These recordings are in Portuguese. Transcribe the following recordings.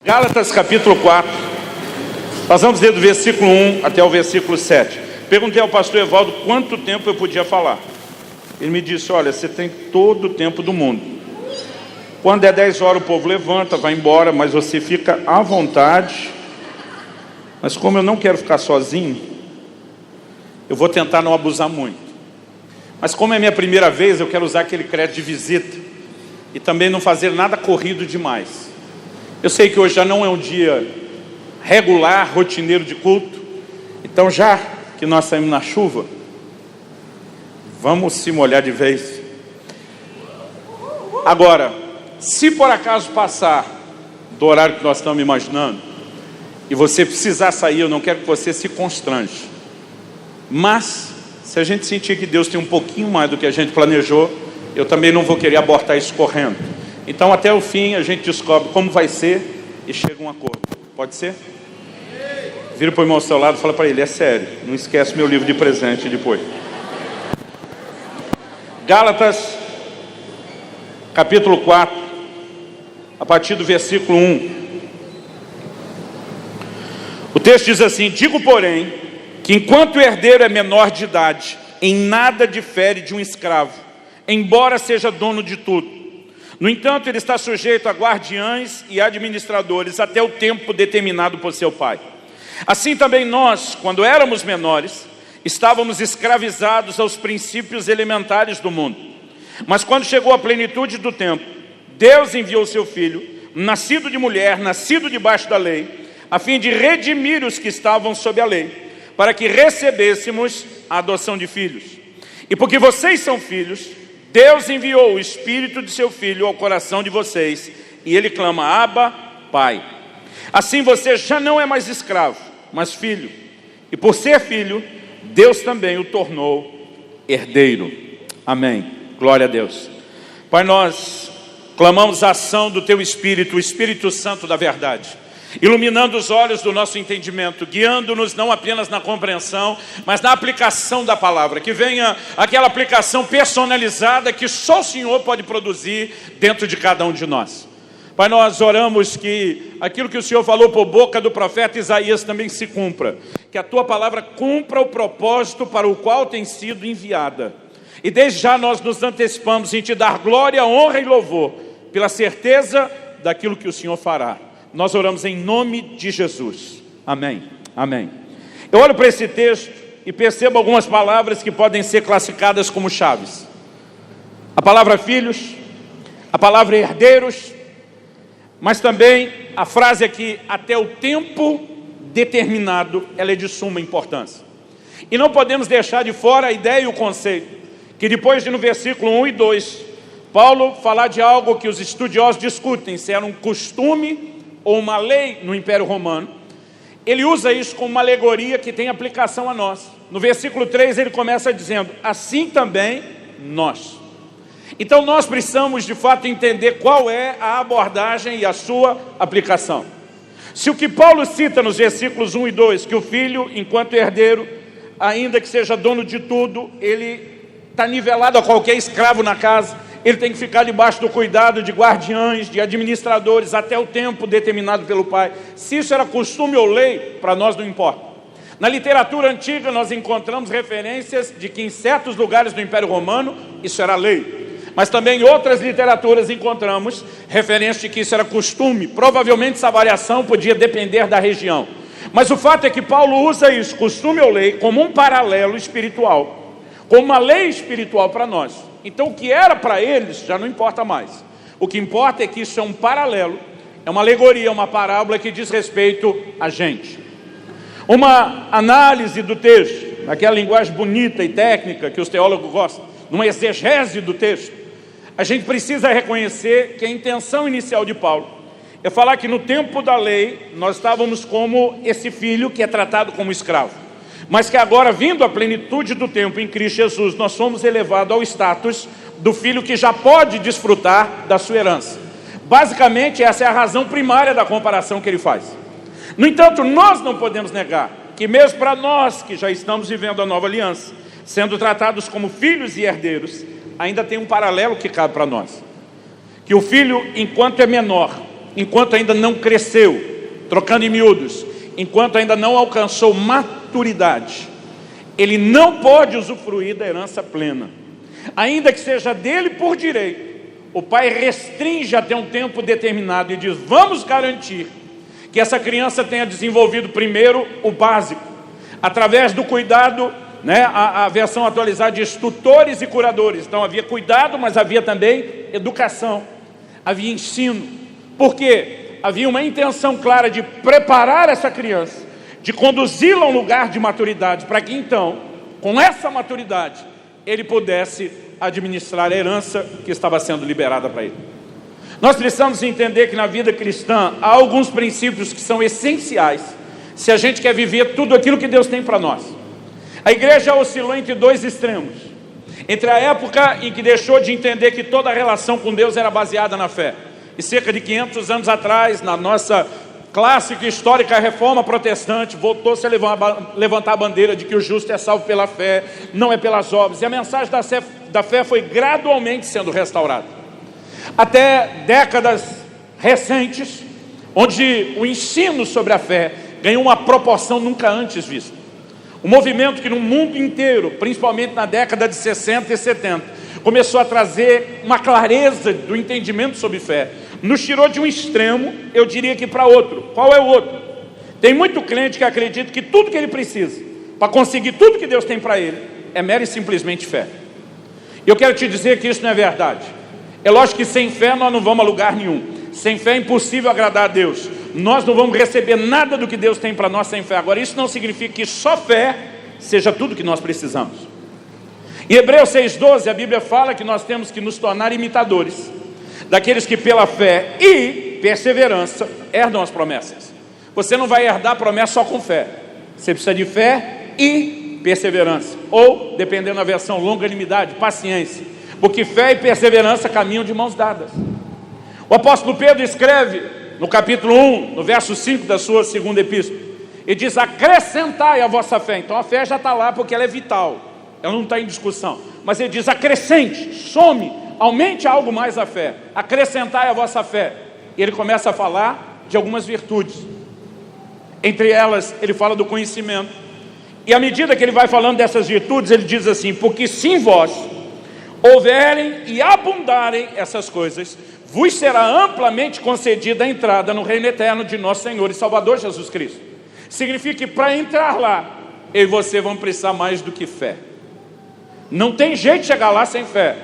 Gálatas capítulo 4, nós vamos ler do versículo 1 até o versículo 7. Perguntei ao pastor Evaldo quanto tempo eu podia falar. Ele me disse: olha, você tem todo o tempo do mundo. Quando é 10 horas o povo levanta, vai embora, mas você fica à vontade. Mas como eu não quero ficar sozinho, eu vou tentar não abusar muito. Mas como é minha primeira vez, eu quero usar aquele crédito de visita e também não fazer nada corrido demais. Eu sei que hoje já não é um dia regular, rotineiro de culto. Então, já que nós saímos na chuva, vamos se molhar de vez. Agora, se por acaso passar do horário que nós estamos imaginando e você precisar sair, eu não quero que você se constrange. Mas, se a gente sentir que Deus tem um pouquinho mais do que a gente planejou, eu também não vou querer abortar isso correndo. Então, até o fim, a gente descobre como vai ser e chega a um acordo. Pode ser? Vira para o irmão ao seu lado e fala para ele: é sério, não esquece meu livro de presente depois. Gálatas, capítulo 4, a partir do versículo 1. O texto diz assim: digo, porém, que enquanto o herdeiro é menor de idade, em nada difere de um escravo, embora seja dono de tudo. No entanto, ele está sujeito a guardiães e administradores até o tempo determinado por seu pai. Assim também nós, quando éramos menores, estávamos escravizados aos princípios elementares do mundo. Mas quando chegou a plenitude do tempo, Deus enviou seu Filho, nascido de mulher, nascido debaixo da lei, a fim de redimir os que estavam sob a lei, para que recebêssemos a adoção de filhos. E porque vocês são filhos, Deus enviou o Espírito de seu Filho ao coração de vocês, e ele clama: Abba, Pai. Assim você já não é mais escravo, mas filho. E por ser filho, Deus também o tornou herdeiro. Amém. Glória a Deus. Pai, nós clamamos a ação do Teu Espírito, o Espírito Santo da verdade, iluminando os olhos do nosso entendimento, guiando-nos não apenas na compreensão, mas na aplicação da palavra. Que venha aquela aplicação personalizada que só o Senhor pode produzir dentro de cada um de nós. Pai, nós oramos que aquilo que o Senhor falou por boca do profeta Isaías também se cumpra. Que a Tua palavra cumpra o propósito para o qual tem sido enviada. E desde já nós nos antecipamos em Te dar glória, honra e louvor, pela certeza daquilo que o Senhor fará. Nós oramos em nome de Jesus. Amém. Amém. Eu olho para esse texto e percebo algumas palavras que podem ser classificadas como chaves. A palavra filhos, a palavra herdeiros, mas também a frase aqui: até o tempo determinado, ela é de suma importância. E não podemos deixar de fora a ideia e o conceito, que depois de no versículo 1 e 2, Paulo falar de algo que os estudiosos discutem, se era um costume ou uma lei no Império Romano. Ele usa isso como uma alegoria que tem aplicação a nós. No versículo 3 ele começa dizendo: assim também nós. Então nós precisamos de fato entender qual é a abordagem e a sua aplicação. Se o que Paulo cita nos versículos 1 e 2, que o filho, enquanto herdeiro, ainda que seja dono de tudo, ele está nivelado a qualquer escravo na casa, ele tem que ficar debaixo do cuidado de guardiães, de administradores, até o tempo determinado pelo pai. Se isso era costume ou lei, para nós não importa. Na literatura antiga nós encontramos referências de que em certos lugares do Império Romano isso era lei. Mas também em outras literaturas encontramos referência de que isso era costume. Provavelmente essa variação podia depender da região. Mas o fato é que Paulo usa isso, costume ou lei, como um paralelo espiritual, como uma lei espiritual para nós. Então o que era para eles já não importa mais. O que importa é que isso é um paralelo, é uma alegoria, uma parábola que diz respeito a gente. Uma análise do texto, naquela linguagem bonita e técnica que os teólogos gostam, numa exegese do texto, a gente precisa reconhecer que a intenção inicial de Paulo é falar que no tempo da lei nós estávamos como esse filho que é tratado como escravo, mas que agora, vindo à plenitude do tempo em Cristo Jesus, nós somos elevados ao status do filho que já pode desfrutar da sua herança. Basicamente essa é a razão primária da comparação que ele faz. No entanto, nós não podemos negar que mesmo para nós que já estamos vivendo a nova aliança, sendo tratados como filhos e herdeiros, ainda tem um paralelo que cabe para nós. Que o filho, enquanto é menor, enquanto ainda não cresceu, trocando em miúdos, enquanto ainda não alcançou maturidade, ele não pode usufruir da herança plena. Ainda que seja dele por direito, o pai restringe até um tempo determinado e diz: vamos garantir que essa criança tenha desenvolvido primeiro o básico, através do cuidado, a versão atualizada diz tutores e curadores. Então havia cuidado, mas havia também educação, havia ensino. Por quê? Havia uma intenção clara de preparar essa criança, de conduzi-la a um lugar de maturidade, para que então, com essa maturidade, ele pudesse administrar a herança que estava sendo liberada para ele. Nós precisamos entender que na vida cristã há alguns princípios que são essenciais se a gente quer viver tudo aquilo que Deus tem para nós. A igreja oscilou entre dois extremos. Entre a época em que deixou de entender que toda a relação com Deus era baseada na fé, e cerca de 500 anos atrás, na nossa clássica e histórica reforma protestante, voltou-se a levantar a bandeira de que o justo é salvo pela fé, não é pelas obras. E a mensagem da fé foi gradualmente sendo restaurada. Até décadas recentes, onde o ensino sobre a fé ganhou uma proporção nunca antes vista. Um movimento que no mundo inteiro, principalmente na década de 60 e 70, começou a trazer uma clareza do entendimento sobre fé. Nos tirou de um extremo, eu diria que para outro. Qual é o outro? Tem muito crente que acredita que tudo que ele precisa para conseguir tudo que Deus tem para ele é mera e simplesmente fé. E eu quero te dizer que isso não é verdade. É lógico que sem fé nós não vamos a lugar nenhum. Sem fé é impossível agradar a Deus. Nós não vamos receber nada do que Deus tem para nós sem fé. Agora, isso não significa que só fé seja tudo que nós precisamos. Em Hebreus 6,12, a Bíblia fala que nós temos que nos tornar imitadores daqueles que pela fé e perseverança herdam as promessas. Você não vai herdar a promessa só com fé. Você precisa de fé e perseverança. Ou, dependendo da versão, longanimidade, paciência. Porque fé e perseverança caminham de mãos dadas. O apóstolo Pedro escreve no capítulo 1, no verso 5 da sua segunda epístola, e diz: acrescentai a vossa fé. Então a fé já está lá porque ela é vital, ela não está em discussão. Mas ele diz: acrescente, some, aumente algo mais a fé, acrescentai a vossa fé. E ele começa a falar de algumas virtudes. Entre elas, ele fala do conhecimento. E à medida que ele vai falando dessas virtudes, ele diz assim: porque se em vós houverem e abundarem essas coisas, vos será amplamente concedida a entrada no reino eterno de nosso Senhor e Salvador Jesus Cristo. Significa que para entrar lá, eu e você vamos precisar mais do que fé. Não tem jeito de chegar lá sem fé.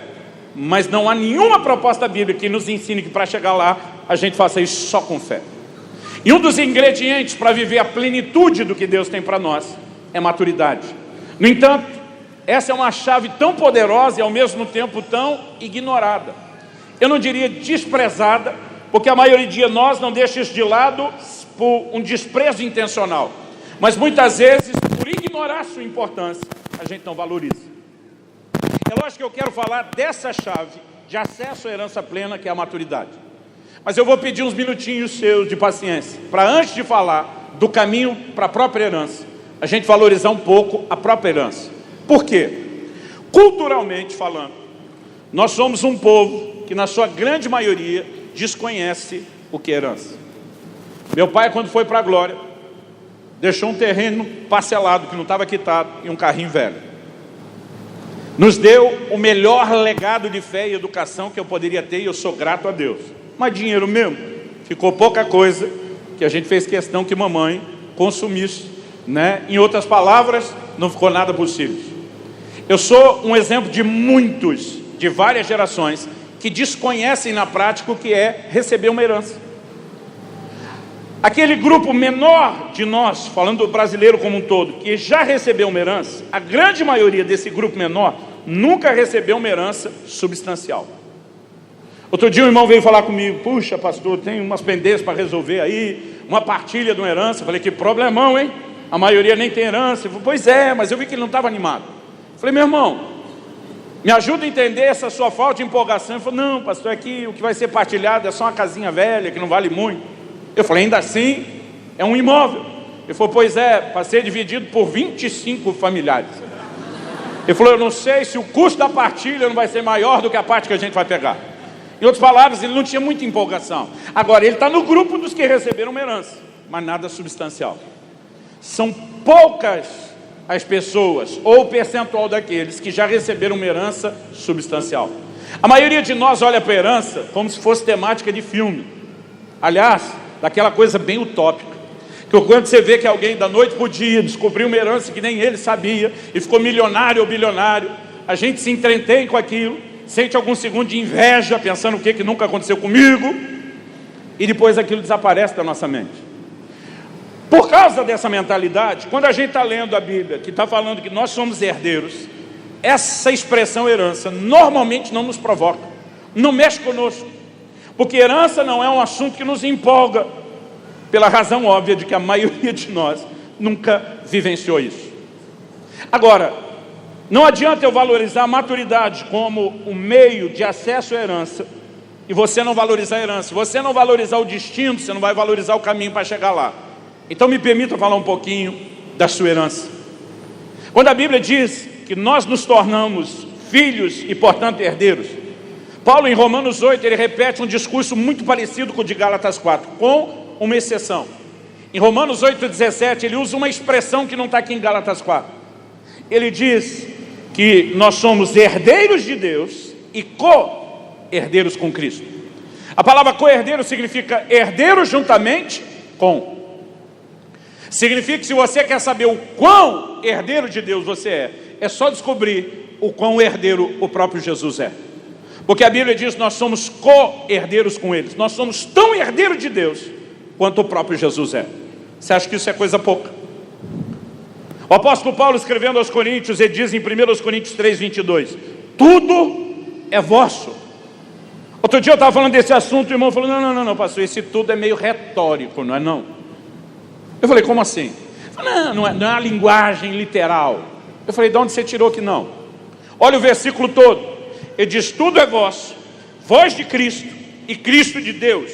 Mas não há nenhuma proposta bíblica que nos ensine que para chegar lá, a gente faça isso só com fé. E um dos ingredientes para viver a plenitude do que Deus tem para nós é maturidade. No entanto, essa é uma chave tão poderosa e ao mesmo tempo tão ignorada. Eu não diria desprezada, porque a maioria de nós não deixa isso de lado por um desprezo intencional. Mas muitas vezes, por ignorar sua importância, a gente não valoriza. É lógico que eu quero falar dessa chave de acesso à herança plena, que é a maturidade. Mas eu vou pedir uns minutinhos seus de paciência, para antes de falar do caminho para a própria herança, a gente valorizar um pouco a própria herança. Por quê? Culturalmente falando, nós somos um povo que na sua grande maioria desconhece o que é herança. Meu pai, quando foi para a glória, deixou um terreno parcelado que não estava quitado e um carrinho velho. Nos deu o melhor legado de fé e educação que eu poderia ter, e eu sou grato a Deus. Mas dinheiro mesmo, ficou pouca coisa, que a gente fez questão que mamãe consumisse, Em outras palavras, não ficou nada para os filhos. Eu sou um exemplo de muitos, de várias gerações, que desconhecem na prática o que é receber uma herança. Aquele grupo menor de nós, falando do brasileiro como um todo, que já recebeu uma herança, a grande maioria desse grupo menor nunca recebeu uma herança substancial. Outro dia um irmão veio falar comigo: puxa, pastor, tem umas pendências para resolver aí, uma partilha de uma herança. Eu falei: que problemão, hein? A maioria nem tem herança. Eu falei: pois é, mas eu vi que ele não estava animado. Eu falei: meu irmão, me ajuda a entender essa sua falta de empolgação. Ele falou: não, pastor, aqui o que vai ser partilhado é só uma casinha velha, que não vale muito. Eu falei: ainda assim, é um imóvel. Ele falou: pois é, para ser dividido por 25 familiares. Ele falou: eu não sei se o custo da partilha não vai ser maior do que a parte que a gente vai pegar. Em outras palavras, ele não tinha muita empolgação. Agora, ele está no grupo dos que receberam uma herança, mas nada substancial. São poucas as pessoas, ou o percentual daqueles que já receberam uma herança substancial. A maioria de nós olha para a herança como se fosse temática de filme. Aliás, daquela coisa bem utópica. Que quando você vê que alguém da noite para o dia descobriu uma herança que nem ele sabia e ficou milionário ou bilionário, a gente se entretém com aquilo, sente algum segundo de inveja, pensando o que nunca aconteceu comigo, e depois aquilo desaparece da nossa mente. Por causa dessa mentalidade, quando a gente está lendo a Bíblia, que está falando que nós somos herdeiros, essa expressão herança normalmente não nos provoca, não mexe conosco, porque herança não é um assunto que nos empolga, pela razão óbvia de que a maioria de nós nunca vivenciou isso. Agora, não adianta eu valorizar a maturidade como um meio de acesso à herança e você não valorizar a herança. Se você não valorizar o destino, você não vai valorizar o caminho para chegar lá. Então me permita falar um pouquinho da sua herança. Quando a Bíblia diz que nós nos tornamos filhos e portanto herdeiros, Paulo em Romanos 8 ele repete um discurso muito parecido com o de Gálatas 4, com uma exceção. Em Romanos 8,17 ele usa uma expressão que não está aqui em Gálatas 4. Ele diz que nós somos herdeiros de Deus e co-herdeiros com Cristo. A palavra co-herdeiro significa herdeiro juntamente com. Significa que se você quer saber o quão herdeiro de Deus você é só descobrir o quão herdeiro o próprio Jesus é. Porque a Bíblia diz que nós somos co-herdeiros com eles. Nós somos tão herdeiros de Deus quanto o próprio Jesus é. Você acha que isso é coisa pouca? O apóstolo Paulo escrevendo aos Coríntios, ele diz em 1 Coríntios 3:22, tudo é vosso. Outro dia eu estava falando desse assunto, o irmão falou, não, pastor, esse tudo é meio retórico, não é não? Eu falei, como assim? Não é uma linguagem literal. Eu falei, de onde você tirou que não? Olha o versículo todo. Ele diz, tudo é vosso, vós de Cristo e Cristo de Deus.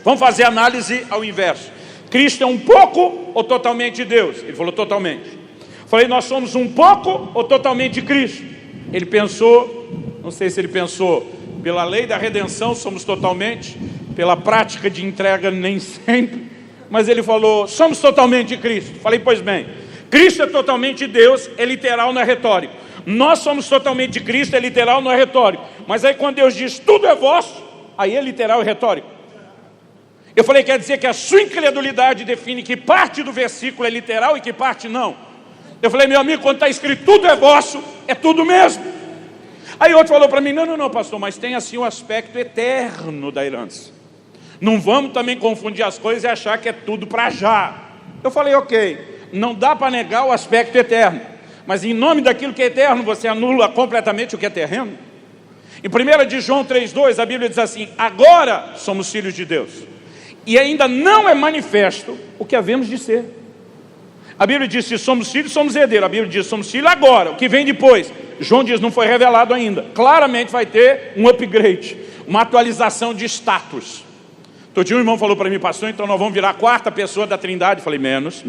Vamos fazer análise ao inverso. Cristo é um pouco ou totalmente Deus? Ele falou totalmente. Eu falei, nós somos um pouco ou totalmente de Cristo? Ele pensou, não sei se ele pensou, pela lei da redenção somos totalmente, pela prática de entrega nem sempre, mas ele falou, somos totalmente de Cristo. Falei, pois bem, Cristo é totalmente Deus, é literal, não é retórico. Nós somos totalmente de Cristo, é literal, não é retórico. Mas aí quando Deus diz, tudo é vosso, aí é literal e retórico. Eu falei, quer dizer que a sua incredulidade define que parte do versículo é literal e que parte não. Eu falei, meu amigo, quando está escrito tudo é vosso, é tudo mesmo. Aí outro falou para mim, não, pastor, mas tem assim o aspecto eterno da herança. Não vamos também confundir as coisas e achar que é tudo para já. Eu falei, ok, não dá para negar o aspecto eterno, mas em nome daquilo que é eterno, você anula completamente o que é terreno. Em 1 de João 3,2, a Bíblia diz assim, agora somos filhos de Deus, e ainda não é manifesto o que havemos de ser. A Bíblia diz, se somos filhos, somos herdeiros. A Bíblia diz, somos filhos agora, o que vem depois. João diz, não foi revelado ainda. Claramente vai ter um upgrade, uma atualização de status. Todo dia um irmão falou para mim, pastor, então nós vamos virar a quarta pessoa da Trindade. Eu falei, menos.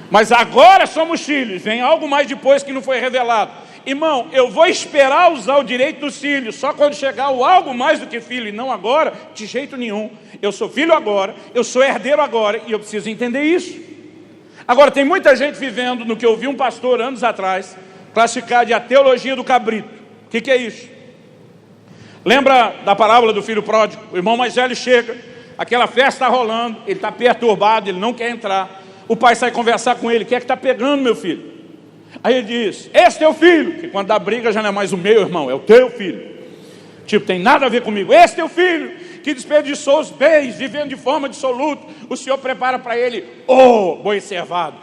Mas agora somos filhos, vem algo mais depois que não foi revelado. Irmão, eu vou esperar usar o direito dos filhos, só quando chegar o algo mais do que filho, e não agora, de jeito nenhum. Eu sou filho agora, eu sou herdeiro agora, e eu preciso entender isso. Agora, tem muita gente vivendo no que eu vi um pastor anos atrás, classificar de a teologia do cabrito. O que é isso? Lembra da parábola do filho pródigo? O irmão mais velho chega, aquela festa está rolando, ele está perturbado, ele não quer entrar. O pai sai conversar com ele, o que é que está pegando, meu filho? Aí ele diz, esse teu filho, que quando dá briga já não é mais o meu irmão, é o teu filho. Tipo, tem nada a ver comigo. Esse teu filho, que desperdiçou os bens, vivendo de forma dissoluta, o Senhor prepara para ele, boi cevado,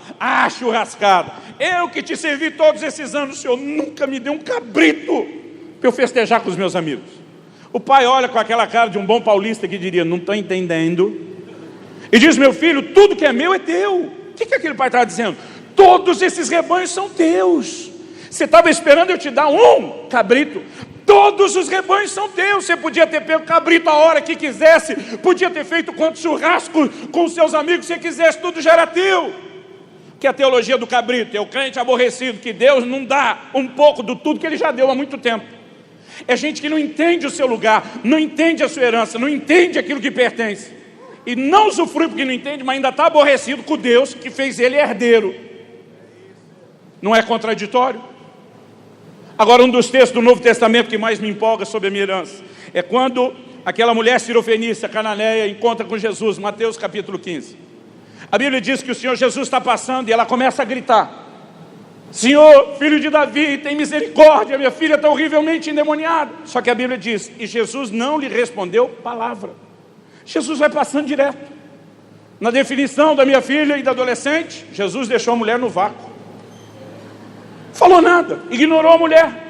churrascada. Eu que te servi todos esses anos, o Senhor nunca me deu um cabrito para eu festejar com os meus amigos. O pai olha com aquela cara de um bom paulista que diria, não estou entendendo. E diz, meu filho, tudo que é meu é teu. O que aquele pai estava dizendo? Todos esses rebanhos são teus. Você estava esperando eu te dar um cabrito. Todos os rebanhos são teus. Você podia ter pego cabrito a hora que quisesse. Podia ter feito quanto churrasco com os seus amigos você quisesse. Tudo já era teu. Que é a teologia do cabrito. É o crente aborrecido que Deus não dá um pouco do tudo que ele já deu há muito tempo. É gente que não entende o seu lugar, não entende a sua herança, não entende aquilo que pertence. E não usufrui porque não entende, mas ainda está aborrecido com Deus que fez ele herdeiro. Não é contraditório? Agora, um dos textos do Novo Testamento que mais me empolga sobre a minha herança é quando aquela mulher cirofenícia, cananeia, encontra com Jesus, Mateus capítulo 15. A Bíblia diz que o Senhor Jesus está passando e ela começa a gritar: Senhor, filho de Davi, tem misericórdia, minha filha está horrivelmente endemoniada. Só que a Bíblia diz, e Jesus não lhe respondeu palavra. Jesus vai passando direto. Na definição da minha filha e da adolescente, Jesus deixou a mulher no vácuo. Falou nada, ignorou a mulher.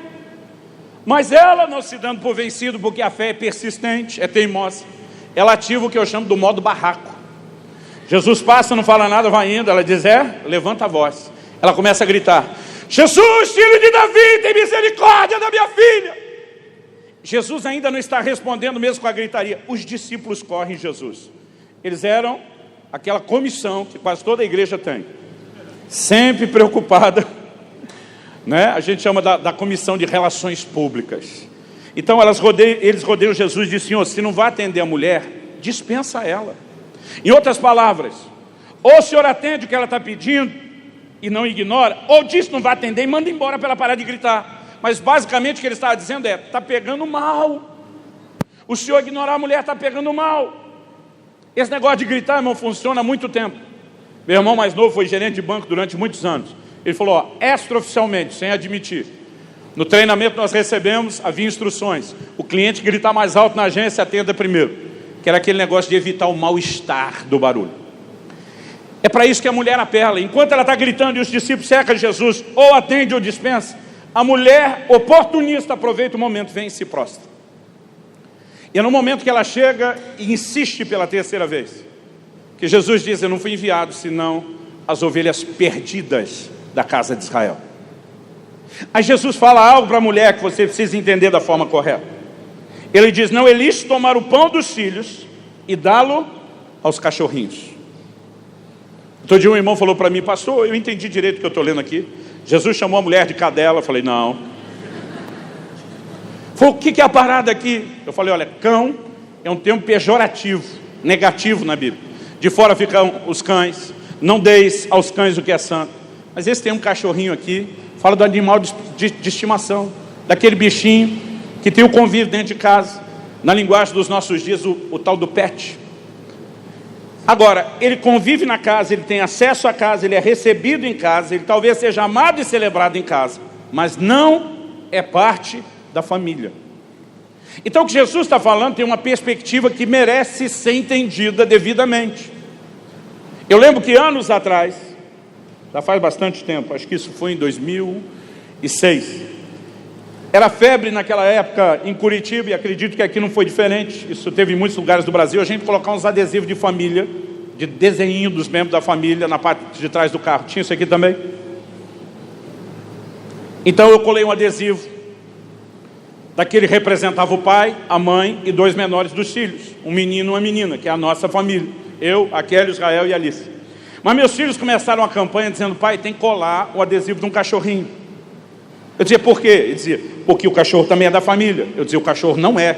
Mas ela, não se dando por vencido, porque a fé é persistente, é teimosa, ela ativa o que eu chamo do modo barraco. Jesus passa, não fala nada, vai indo, ela diz, levanta a voz. Ela começa a gritar, Jesus, filho de Davi, tem misericórdia da minha filha. Jesus ainda não está respondendo mesmo com a gritaria. Os discípulos correm Jesus. Eles eram aquela comissão que quase toda a igreja tem, sempre preocupada, né? A gente chama da comissão de relações públicas. Então eles rodeiam Jesus e dizem, Senhor, se não vai atender a mulher, dispensa ela. Em outras palavras, ou o Senhor atende o que ela está pedindo e não ignora, ou diz que não vai atender e manda embora para ela parar de gritar. Mas basicamente o que ele estava dizendo está pegando mal. O Senhor ignorar a mulher está pegando mal. Esse negócio de gritar, irmão, funciona há muito tempo. Meu irmão mais novo foi gerente de banco durante muitos anos. Ele falou, extraoficialmente, sem admitir, no treinamento nós recebemos, havia instruções, o cliente gritar mais alto na agência, atenda primeiro, que era aquele negócio de evitar o mal-estar do barulho. É para isso que a mulher apela. Enquanto ela está gritando e os discípulos cercam Jesus, ou atende ou dispensa, a mulher oportunista aproveita o momento, vem e se prostra. E é no momento que ela chega e insiste pela terceira vez, que Jesus diz, eu não fui enviado, senão as ovelhas perdidas da casa de Israel. Aí Jesus fala algo para a mulher que você precisa entender da forma correta. Ele diz, não é lícito tomar o pão dos filhos e dá-lo aos cachorrinhos. Outro dia um irmão falou para mim, pastor, eu entendi direito o que eu estou lendo aqui. Jesus chamou a mulher de cadela. Eu falei, não. Falei, o que é a parada aqui? Eu falei, olha, cão é um termo pejorativo, negativo na Bíblia. De fora ficam os cães, não deis aos cães o que é santo. Mas esse tem um cachorrinho aqui, fala do animal de estimação, daquele bichinho que tem o convívio dentro de casa. Na linguagem dos nossos dias, o tal do pet. Agora, ele convive na casa, ele tem acesso à casa, ele é recebido em casa, ele talvez seja amado e celebrado em casa, mas não é parte da família. Então o que Jesus está falando tem uma perspectiva que merece ser entendida devidamente. Eu lembro que anos atrás, já faz bastante tempo, acho que isso foi em 2006, era febre naquela época em Curitiba, e acredito que aqui não foi diferente, isso teve em muitos lugares do Brasil, a gente colocar uns adesivos de família, de desenho dos membros da família na parte de trás do carro. Tinha isso aqui também? Então eu colei um adesivo, daquele representava o pai, a mãe e 2 menores dos filhos, um menino e uma menina, que é a nossa família, eu, a Kelly, Israel e a Alice. Mas meus filhos começaram a campanha dizendo, pai, tem que colar o adesivo de um cachorrinho. Eu dizia, por quê? Ele dizia, porque o cachorro também é da família. Eu dizia, o cachorro não é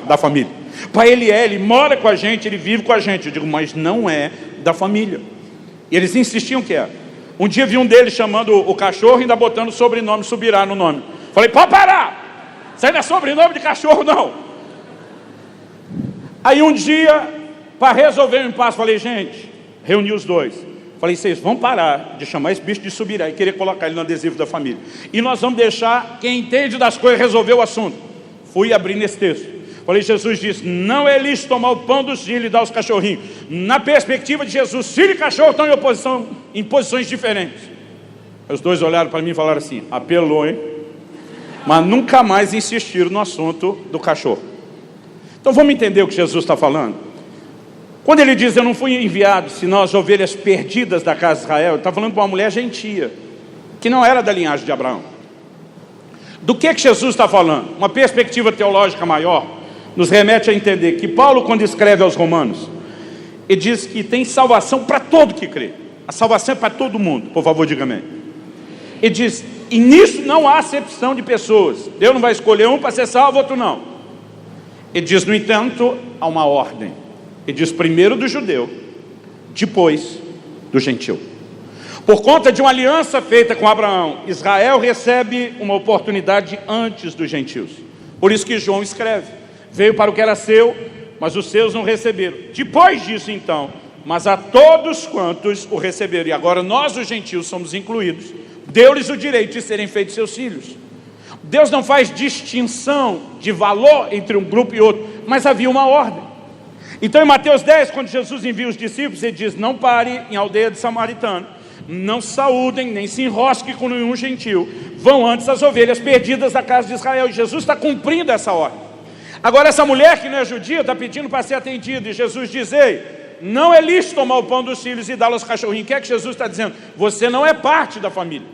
da família. Pai, ele mora com a gente, ele vive com a gente. Eu digo, mas não é da família. E eles insistiam que era. Um dia vi um deles chamando o cachorro e ainda botando o sobrenome Subirá no nome. Falei, pode parar! Isso aí não é sobrenome de cachorro, não. Aí um dia, para resolver o impasse, falei, gente, reuni os dois. Falei, vocês vão parar de chamar esse bicho de Subirá e querer colocar ele no adesivo da família. E nós vamos deixar quem entende das coisas resolver o assunto. Fui abrir nesse texto. Falei, Jesus disse, não é lícito tomar o pão dos filhos e dar aos cachorrinhos. Na perspectiva de Jesus, filho e cachorro estão em posições diferentes. Os dois olharam para mim e falaram assim, apelou, hein? Mas nunca mais insistiram no assunto do cachorro. Então vamos entender o que Jesus está falando? Quando ele diz, eu não fui enviado, senão as ovelhas perdidas da casa de Israel, ele está falando para uma mulher gentia, que não era da linhagem de Abraão. Do que Jesus está falando? Uma perspectiva teológica maior nos remete a entender que Paulo, quando escreve aos Romanos, ele diz que tem salvação para todo que crê. A salvação é para todo mundo, por favor, diga amém. Ele diz, E nisso não há acepção de pessoas. Deus não vai escolher um para ser salvo, outro não. Ele diz, no entanto, há uma ordem. Ele diz primeiro do judeu, depois do gentil. Por conta de uma aliança feita com Abraão, Israel recebe uma oportunidade antes dos gentios. Por isso que João escreve, veio para o que era seu, mas os seus não receberam. Depois disso então, mas a todos quantos o receberam, e agora nós os gentios somos incluídos, deu-lhes o direito de serem feitos seus filhos. Deus não faz distinção de valor entre um grupo e outro, mas havia uma ordem. Então em Mateus 10, quando Jesus envia os discípulos, ele diz, não pare em aldeia de samaritano, não saúdem, nem se enrosquem com nenhum gentil, vão antes as ovelhas perdidas da casa de Israel. E Jesus está cumprindo essa ordem. Agora essa mulher que não é judia está pedindo para ser atendida, e Jesus diz, ei, não é lícito tomar o pão dos filhos e dá-lo aos cachorrinhos. O que é que Jesus está dizendo? Você não é parte da família.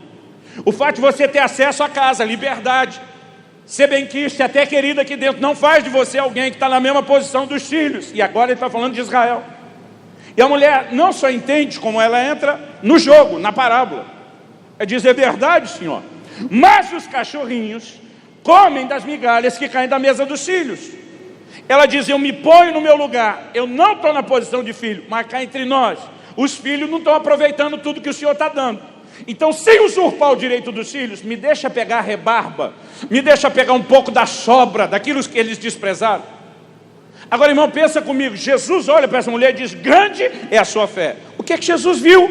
O fato de você ter acesso à casa, liberdade, ser benquista, até querida aqui dentro, não faz de você alguém que está na mesma posição dos filhos. E agora ele está falando de Israel. E a mulher não só entende como ela entra no jogo, na parábola. É dizer verdade, senhor. Mas os cachorrinhos comem das migalhas que caem da mesa dos filhos. Ela diz, eu me ponho no meu lugar. Eu não estou na posição de filho, mas cá entre nós, os filhos não estão aproveitando tudo que o senhor está dando. Então, sem usurpar o direito dos filhos, me deixa pegar a rebarba, me deixa pegar um pouco da sobra, daquilo que eles desprezaram. Agora, irmão, pensa comigo, Jesus olha para essa mulher e diz, grande é a sua fé. O que é que Jesus viu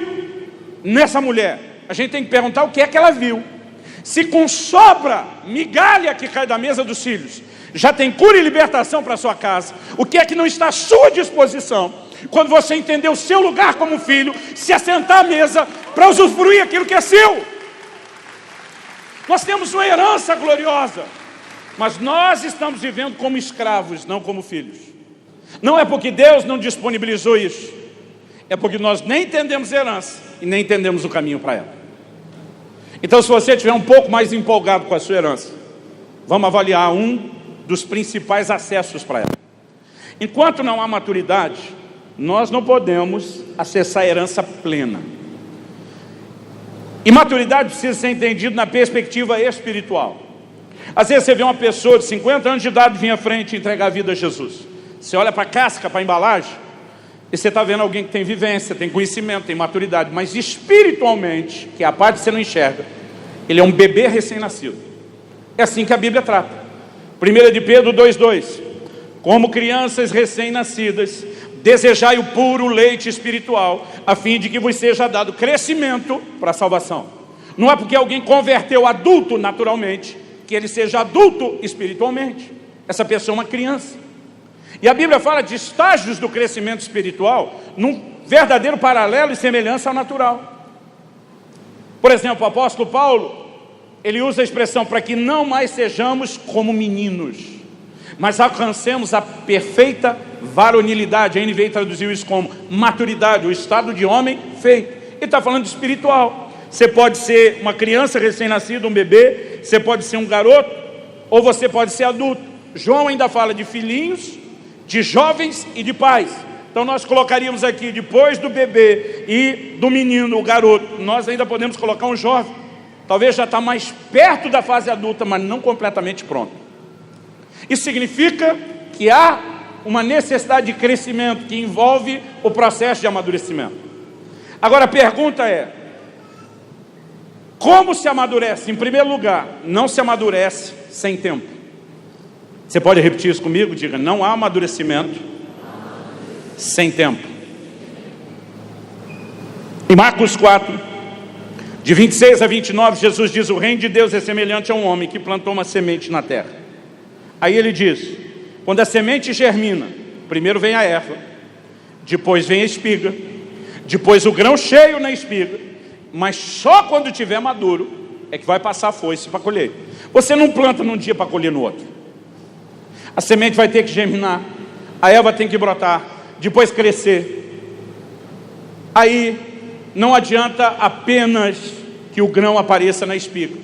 nessa mulher? A gente tem que perguntar o que é que ela viu. Se com sobra, migalha que cai da mesa dos filhos, já tem cura e libertação para a sua casa, o que é que não está à sua disposição? Quando você entender o seu lugar como filho, se assentar à mesa para usufruir aquilo que é seu. Nós temos uma herança gloriosa, mas nós estamos vivendo como escravos, não como filhos. Não é porque Deus não disponibilizou isso, é porque nós nem entendemos a herança e nem entendemos o caminho para ela. Então, se você estiver um pouco mais empolgado com a sua herança, vamos avaliar um dos principais acessos para ela. Enquanto não há maturidade, nós não podemos acessar a herança plena. E maturidade precisa ser entendido na perspectiva espiritual. Às vezes você vê uma pessoa de 50 anos de idade vir à frente e entregar a vida a Jesus. Você olha para a casca, para a embalagem, e você está vendo alguém que tem vivência, tem conhecimento, tem maturidade, mas espiritualmente, que é a parte que você não enxerga, ele é um bebê recém-nascido. É assim que a Bíblia trata. 1 de Pedro 2,2. Como crianças recém-nascidas, desejai o puro leite espiritual, a fim de que vos seja dado crescimento para a salvação. Não é porque alguém converteu adulto naturalmente, que ele seja adulto espiritualmente. Essa pessoa é uma criança. E a Bíblia fala de estágios do crescimento espiritual, num verdadeiro paralelo e semelhança ao natural. Por exemplo, o apóstolo Paulo, ele usa a expressão para que não mais sejamos como meninos, mas alcancemos a perfeita varonilidade. A NVI traduziu isso como maturidade, o estado de homem feito. Ele está falando de espiritual. Você pode ser uma criança recém-nascida, um bebê, você pode ser um garoto, ou você pode ser adulto. João ainda fala de filhinhos, de jovens e de pais. Então nós colocaríamos aqui, depois do bebê e do menino, o garoto, nós ainda podemos colocar um jovem. Talvez já está mais perto da fase adulta, mas não completamente pronto. Isso significa que há uma necessidade de crescimento que envolve o processo de amadurecimento. Agora a pergunta é, como se amadurece? Em primeiro lugar, não se amadurece sem tempo. Você pode repetir isso comigo? Diga, não há amadurecimento sem tempo. Em Marcos 4, de 26 a 29, Jesus diz, o reino de Deus é semelhante a um homem que plantou uma semente na terra. Aí ele diz, quando a semente germina, primeiro vem a erva, depois vem a espiga, depois o grão cheio na espiga, mas só quando tiver maduro é que vai passar a foice para colher. Você não planta num dia para colher no outro. A semente vai ter que germinar, a erva tem que brotar, depois crescer. Aí não adianta apenas que o grão apareça na espiga.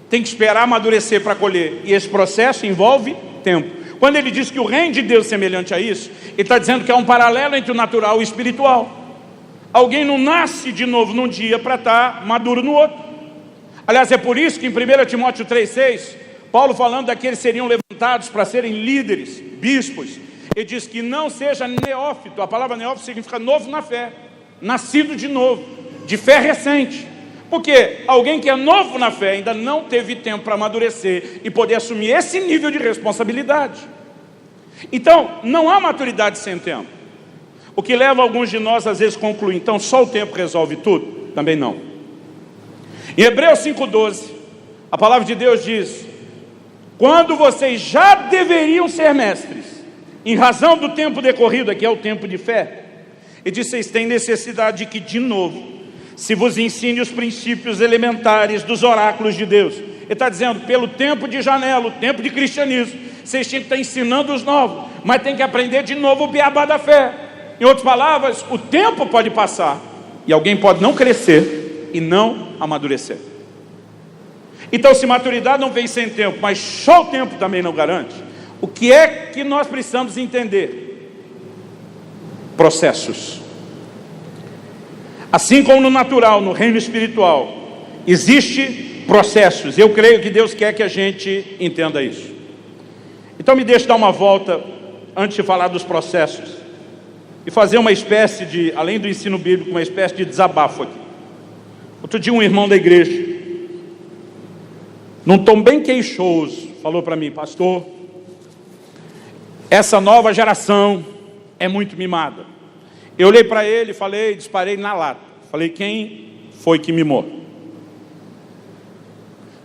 Tem que esperar amadurecer para colher. E esse processo envolve tempo. Quando ele diz que o reino de Deus é semelhante a isso, ele está dizendo que há um paralelo entre o natural e o espiritual. Alguém não nasce de novo num dia para estar maduro no outro. Aliás, é por isso que em 1 Timóteo 3,6, Paulo falando daqueles que seriam levantados para serem líderes, bispos, ele diz que não seja neófito. A palavra neófito significa novo na fé, nascido de novo, de fé recente. Porque alguém que é novo na fé ainda não teve tempo para amadurecer e poder assumir esse nível de responsabilidade. Então, não há maturidade sem tempo. O que leva alguns de nós às vezes a concluir, então só o tempo resolve tudo? Também não. Em Hebreus 5,12, a palavra de Deus diz: quando vocês já deveriam ser mestres, em razão do tempo decorrido, que é o tempo de fé, ele diz: vocês têm necessidade de que, de novo, se vos ensine os princípios elementares dos oráculos de Deus. Ele está dizendo, pelo tempo de janela, o tempo de cristianismo, vocês tinham que estar ensinando os novos, mas tem que aprender de novo o beabá da fé. Em outras palavras, o tempo pode passar e alguém pode não crescer e não amadurecer. Então, se maturidade não vem sem tempo, mas só o tempo também não garante, o que é que nós precisamos entender? Processos. Assim como no natural, no reino espiritual, existe processos. Eu creio que Deus quer que a gente entenda isso. Então me deixe dar uma volta, antes de falar dos processos, e fazer uma espécie de, além do ensino bíblico, uma espécie de desabafo aqui. Outro dia um irmão da igreja, num tom bem queixoso, falou para mim: pastor, essa nova geração é muito mimada. Eu olhei para ele e falei, disparei na lata. Falei: quem foi que mimou?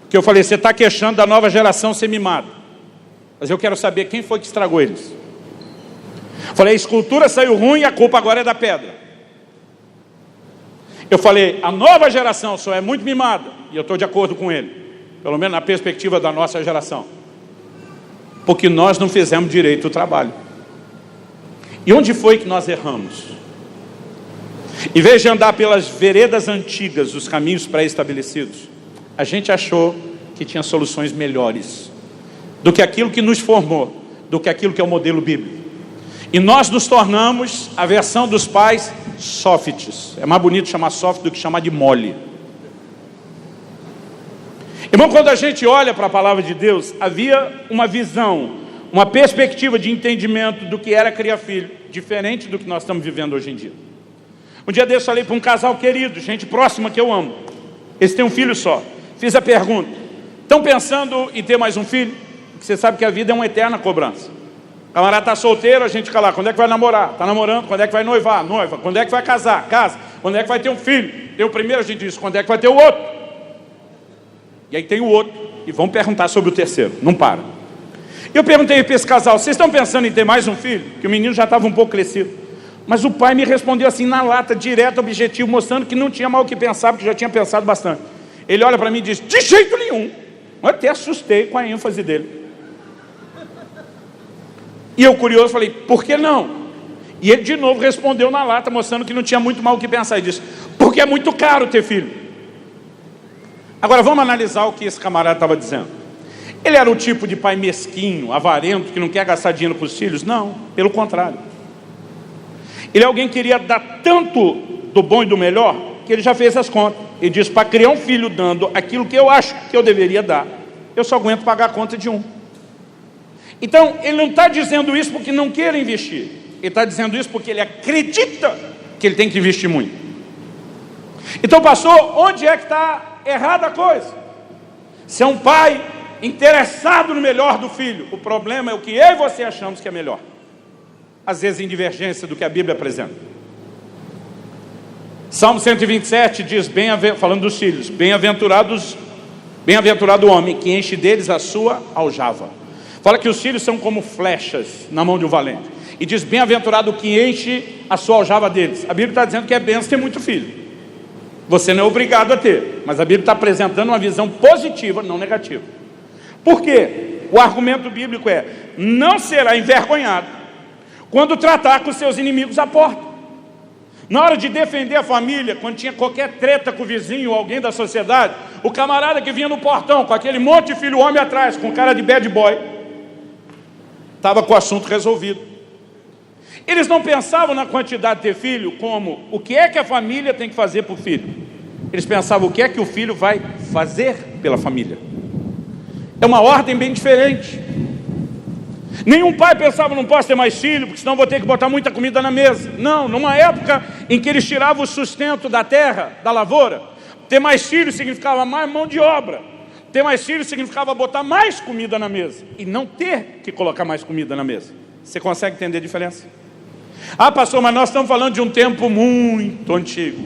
Porque eu falei: você está queixando da nova geração ser mimada, mas eu quero saber quem foi que estragou eles. Falei: a escultura saiu ruim e a culpa agora é da pedra. Eu falei: a nova geração só é muito mimada, e eu estou de acordo com ele, pelo menos na perspectiva da nossa geração, porque nós não fizemos direito o trabalho. E onde foi que nós erramos? Em vez de andar pelas veredas antigas, os caminhos pré-estabelecidos, a gente achou que tinha soluções melhores do que aquilo que nos formou, do que aquilo que é o modelo bíblico. E nós nos tornamos a versão dos pais softs. É mais bonito chamar soft do que chamar de mole. Irmão, quando a gente olha para a palavra de Deus, havia uma visão, uma perspectiva de entendimento do que era criar filho, diferente do que nós estamos vivendo hoje em dia. Um dia desse eu falei para um casal querido, gente próxima que eu amo. Eles têm um filho só. Fiz a pergunta: estão pensando em ter mais um filho? Porque você sabe que a vida é uma eterna cobrança. O camarada está solteiro, a gente fica lá: quando é que vai namorar? Está namorando, quando é que vai noivar? Noiva. Quando é que vai casar? Casa. Quando é que vai ter um filho? Tem o primeiro, a gente diz: quando é que vai ter o outro? E aí tem o outro, e vão perguntar sobre o terceiro, não para. Eu perguntei para esse casal: vocês estão pensando em ter mais um filho? Que o menino já estava um pouco crescido. Mas o pai me respondeu assim, na lata, direto, objetivo, mostrando que não tinha mal o que pensar, porque já tinha pensado bastante. Ele olha para mim e diz: de jeito nenhum. Eu até assustei com a ênfase dele. E eu, curioso, falei: por que não? E ele de novo respondeu na lata, mostrando que não tinha muito mal o que pensar. E disse: porque é muito caro ter filho. Agora vamos analisar o que esse camarada estava dizendo. Ele era o tipo de pai mesquinho, avarento, que não quer gastar dinheiro para os filhos? Não, pelo contrário. Ele é alguém que queria dar tanto do bom e do melhor, que ele já fez as contas. Ele disse: para criar um filho dando aquilo que eu acho que eu deveria dar, eu só aguento pagar a conta de um. Então, ele não está dizendo isso porque não quer investir. Ele está dizendo isso porque ele acredita que ele tem que investir muito. Então, pastor, onde é que está errada a coisa? Se é um pai interessado no melhor do filho, o problema é o que eu e você achamos que é melhor. Às vezes em divergência do que a Bíblia apresenta. Salmo 127 diz, falando dos filhos: bem-aventurado o homem que enche deles a sua aljava. Fala que os filhos são como flechas na mão de um valente. E diz: bem-aventurado o que enche a sua aljava deles. A Bíblia está dizendo que é benção ter muito filho. Você não é obrigado a ter, mas a Bíblia está apresentando uma visão positiva, não negativa. Por quê? O argumento bíblico é: não será envergonhado quando tratar com seus inimigos à porta. Na hora de defender a família, quando tinha qualquer treta com o vizinho ou alguém da sociedade, o camarada que vinha no portão com aquele monte de filho homem atrás, com cara de bad boy, estava com o assunto resolvido. Eles não pensavam na quantidade de ter filho como o que é que a família tem que fazer para o filho. Eles pensavam o que é que o filho vai fazer pela família. É uma ordem bem diferente. Nenhum pai pensava, não posso ter mais filho, porque senão vou ter que botar muita comida na mesa. Não, numa época em que eles tiravam o sustento da terra, da lavoura, ter mais filhos significava mais mão de obra. Ter mais filhos significava botar mais comida na mesa e não ter que colocar mais comida na mesa. Você consegue entender a diferença? Ah, pastor, mas nós estamos falando de um tempo muito antigo.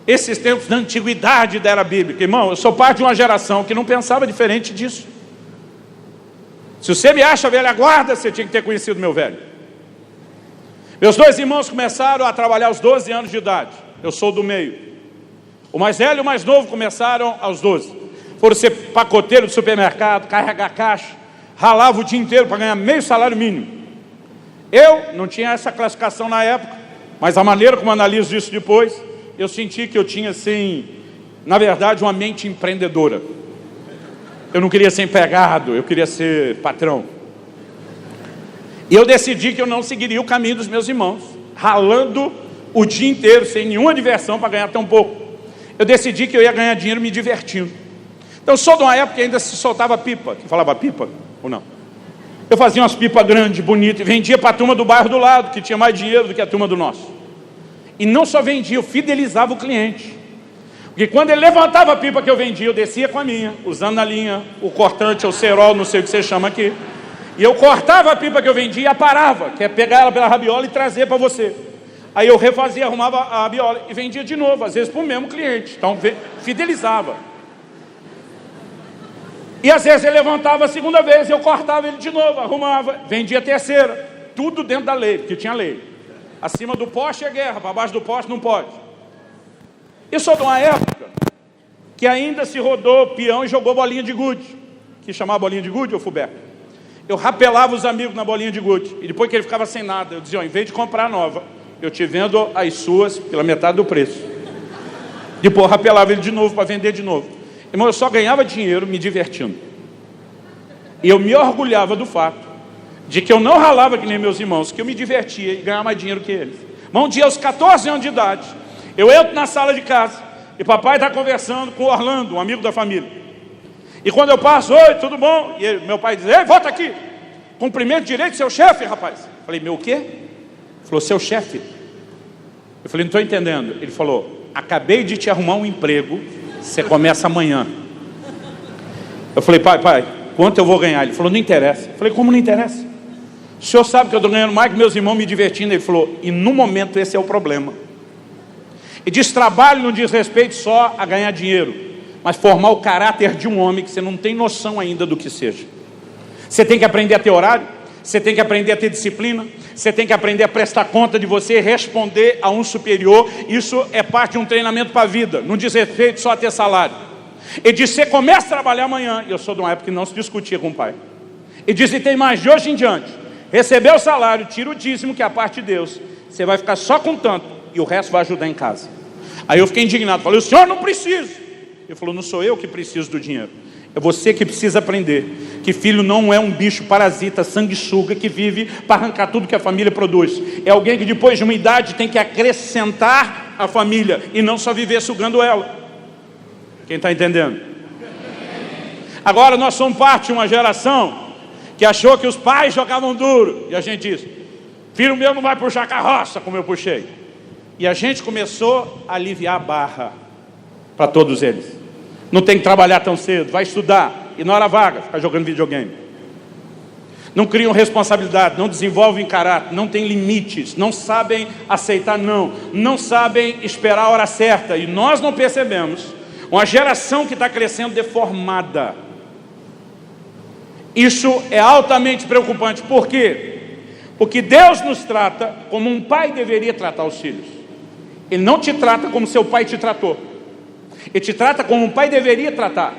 Esses tempos da antiguidade da era bíblica. Irmão, eu sou parte de uma geração que não pensava diferente disso. Se você me acha velha guarda, você tinha que ter conhecido meu velho. Meus dois irmãos começaram a trabalhar aos 12 anos de idade. Eu sou do meio. O mais velho e o mais novo começaram aos 12. Foram ser pacoteiro de supermercado, carregar caixa, ralava o dia inteiro para ganhar meio salário mínimo. Eu não tinha essa classificação na época, mas a maneira como analiso isso depois, eu senti que eu tinha, assim, na verdade, uma mente empreendedora. Eu não queria ser empregado, eu queria ser patrão. E eu decidi que eu não seguiria o caminho dos meus irmãos, ralando o dia inteiro, sem nenhuma diversão para ganhar tão pouco. Eu decidi que eu ia ganhar dinheiro me divertindo. Então eu sou de uma época que ainda se soltava pipa. Que falava pipa ou não? Eu fazia umas pipas grandes, bonitas, e vendia para a turma do bairro do lado, que tinha mais dinheiro do que a turma do nosso. E não só vendia, eu fidelizava o cliente. Porque quando ele levantava a pipa que eu vendia, eu descia com a minha, usando na linha o cortante, ou cerol, não sei o que você chama aqui. E eu cortava a pipa que eu vendia e aparava, que é pegar ela pela rabiola e trazer para você. Aí eu refazia, arrumava a rabiola e vendia de novo, às vezes para o mesmo cliente. Então fidelizava. E às vezes ele levantava a segunda vez, eu cortava ele de novo, arrumava, vendia a terceira. Tudo dentro da lei, porque tinha lei. Acima do poste é guerra, para baixo do poste não pode. Eu sou de uma época que ainda se rodou peão e jogou bolinha de gude. Que chamava bolinha de gude, ô Fuberto? Eu rapelava os amigos na bolinha de gude. E depois que ele ficava sem nada, eu dizia, ó, em vez de comprar nova, eu te vendo as suas pela metade do preço. Depois eu rapelava ele de novo para vender de novo. Irmão, eu só ganhava dinheiro me divertindo. E eu me orgulhava do fato de que eu não ralava que nem meus irmãos, que eu me divertia e ganhava mais dinheiro que eles. Mas um dia, aos 14 anos de idade, eu entro na sala de casa e papai está conversando com o Orlando, um amigo da família. E quando eu passo, oi, tudo bom? E meu pai diz, ei, volta aqui. Cumprimento direito seu chefe, rapaz. Eu falei, meu o quê? Ele falou, seu chefe. Eu falei, não estou entendendo. Ele falou, acabei de te arrumar um emprego, você começa amanhã. Eu falei, pai, quanto eu vou ganhar? Ele falou, não interessa. Eu falei, como não interessa? O senhor sabe que eu estou ganhando mais que meus irmãos me divertindo. Ele falou, e no momento esse é o problema. E diz, trabalho não diz respeito só a ganhar dinheiro, mas formar o caráter de um homem que você não tem noção ainda do que seja. Você tem que aprender a ter horário, você tem que aprender a ter disciplina, você tem que aprender a prestar conta de você, responder a um superior. Isso é parte de um treinamento para a vida, não diz respeito só a ter salário. Ele diz, você começa a trabalhar amanhã. Eu sou de uma época que não se discutia com o pai. Ele diz, e tem mais, de hoje em diante, recebeu o salário, tira o dízimo, que é a parte de Deus, você vai ficar só com tanto, e o resto vai ajudar em casa. Aí eu fiquei indignado, falei, o senhor não precisa. Ele falou, não sou eu que preciso do dinheiro, é você que precisa aprender que filho não é um bicho parasita, sanguessuga, que vive para arrancar tudo que a família produz. É alguém que depois de uma idade tem que acrescentar a família e não só viver sugando ela. Quem está entendendo? Agora nós somos parte de uma geração que achou que os pais jogavam duro. E a gente diz, filho meu não vai puxar carroça como eu puxei. E a gente começou a aliviar a barra para todos eles. Não tem que trabalhar tão cedo, vai estudar. E na hora vaga, ficar jogando videogame. Não criam responsabilidade, não desenvolvem caráter, não têm limites, não sabem aceitar não sabem esperar a hora certa. E nós não percebemos uma geração que está crescendo deformada. Isso é altamente preocupante. Por quê? Porque Deus nos trata como um pai deveria tratar os filhos. Ele não te trata como seu pai te tratou. Ele te trata como um pai deveria tratar.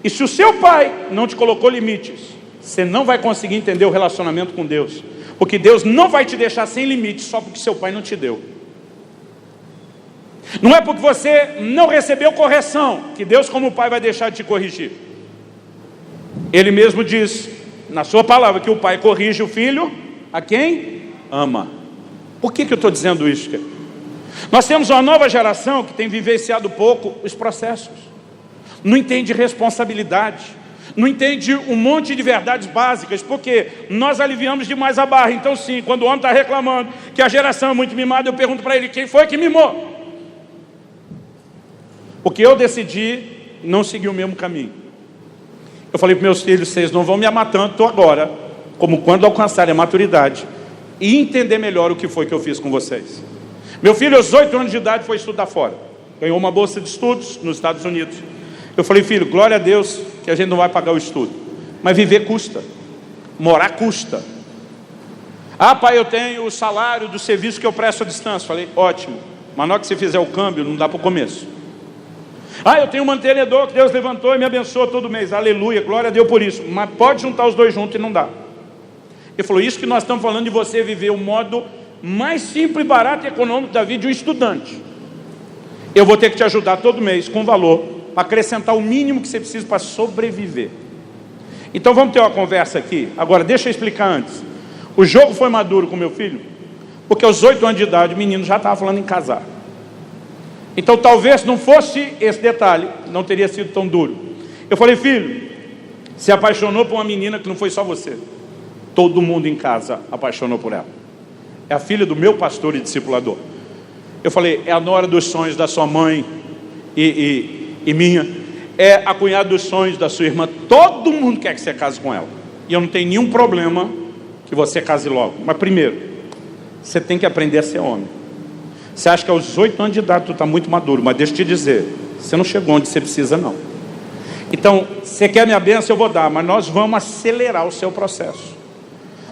E se o seu pai não te colocou limites, você não vai conseguir entender o relacionamento com Deus. Porque Deus não vai te deixar sem limites só porque seu pai não te deu. Não é porque você não recebeu correção que Deus como pai vai deixar de te corrigir. Ele mesmo diz na sua palavra que o pai corrige o filho a quem ama. Por que eu estou dizendo isso, cara? Nós temos uma nova geração que tem vivenciado pouco os processos. Não entende responsabilidade. Não entende um monte de verdades básicas, porque nós aliviamos demais a barra. Então sim, quando o homem está reclamando que a geração é muito mimada, eu pergunto para ele, quem foi que mimou? Porque eu decidi não seguir o mesmo caminho. Eu falei para meus filhos, vocês não vão me amar tanto agora, como quando alcançarem a maturidade e entender melhor o que foi que eu fiz com vocês. Meu filho, aos 8 anos de idade, foi estudar fora. Ganhou uma bolsa de estudos nos Estados Unidos. Eu falei, filho, glória a Deus que a gente não vai pagar o estudo. Mas viver custa. Morar custa. Ah, pai, eu tenho o salário do serviço que eu presto à distância. Falei, ótimo. Mas na hora que você fizer o câmbio, não dá para o começo. Ah, eu tenho um mantenedor que Deus levantou e me abençoa todo mês. Aleluia, glória a Deus por isso. Mas pode juntar os dois juntos e não dá. Ele falou, isso que nós estamos falando de você viver o modo mais simples, barato e econômico da vida de um estudante. Eu vou ter que te ajudar todo mês com valor, para acrescentar o mínimo que você precisa para sobreviver. Então vamos ter uma conversa aqui. Agora deixa eu explicar antes. O jogo foi maduro com meu filho, porque aos 8 anos de idade o menino já estava falando em casar. Então talvez não fosse esse detalhe, não teria sido tão duro. Eu falei, filho, se apaixonou por uma menina que não foi só você. Todo mundo em casa apaixonou por ela. É a filha do meu pastor e discipulador. Eu falei, é a nora dos sonhos da sua mãe e minha. É a cunhada dos sonhos da sua irmã. Todo mundo quer que você case com ela. E eu não tenho nenhum problema que você case logo. Mas primeiro, você tem que aprender a ser homem. Você acha que aos 8 anos de idade tu está muito maduro. Mas deixa eu te dizer, você não chegou onde você precisa não. Então, você quer minha bênção, eu vou dar. Mas nós vamos acelerar o seu processo.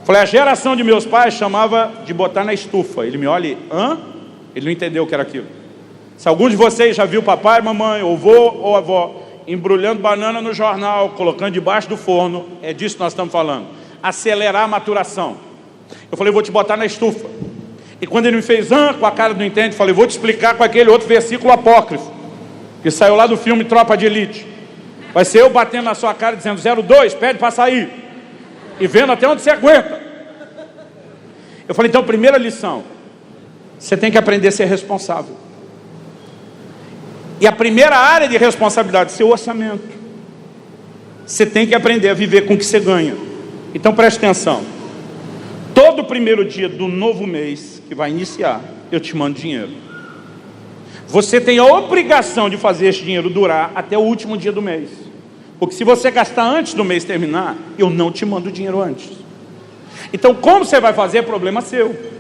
Falei, a geração de meus pais chamava de botar na estufa. Ele me olha e, hã? Ele não entendeu o que era aquilo. Se algum de vocês já viu papai, mamãe, ou vô ou avó embrulhando banana no jornal, colocando debaixo do forno, é disso que nós estamos falando. Acelerar a maturação. Eu falei, vou te botar na estufa. E quando ele me fez, com a cara do entende, falei, vou te explicar com aquele outro versículo apócrifo, que saiu lá do filme Tropa de Elite. Vai ser eu batendo na sua cara dizendo, 02, pede para sair. E vendo até onde você aguenta. Eu falei, então, primeira lição, você tem que aprender a ser responsável. E a primeira área de responsabilidade, seu orçamento. Você tem que aprender a viver com o que você ganha. Então preste atenção. Todo primeiro dia do novo mês que vai iniciar, eu te mando dinheiro. Você tem a obrigação de fazer esse dinheiro durar até o último dia do mês. Porque se você gastar antes do mês terminar, eu não te mando dinheiro antes. Então como você vai fazer é problema seu.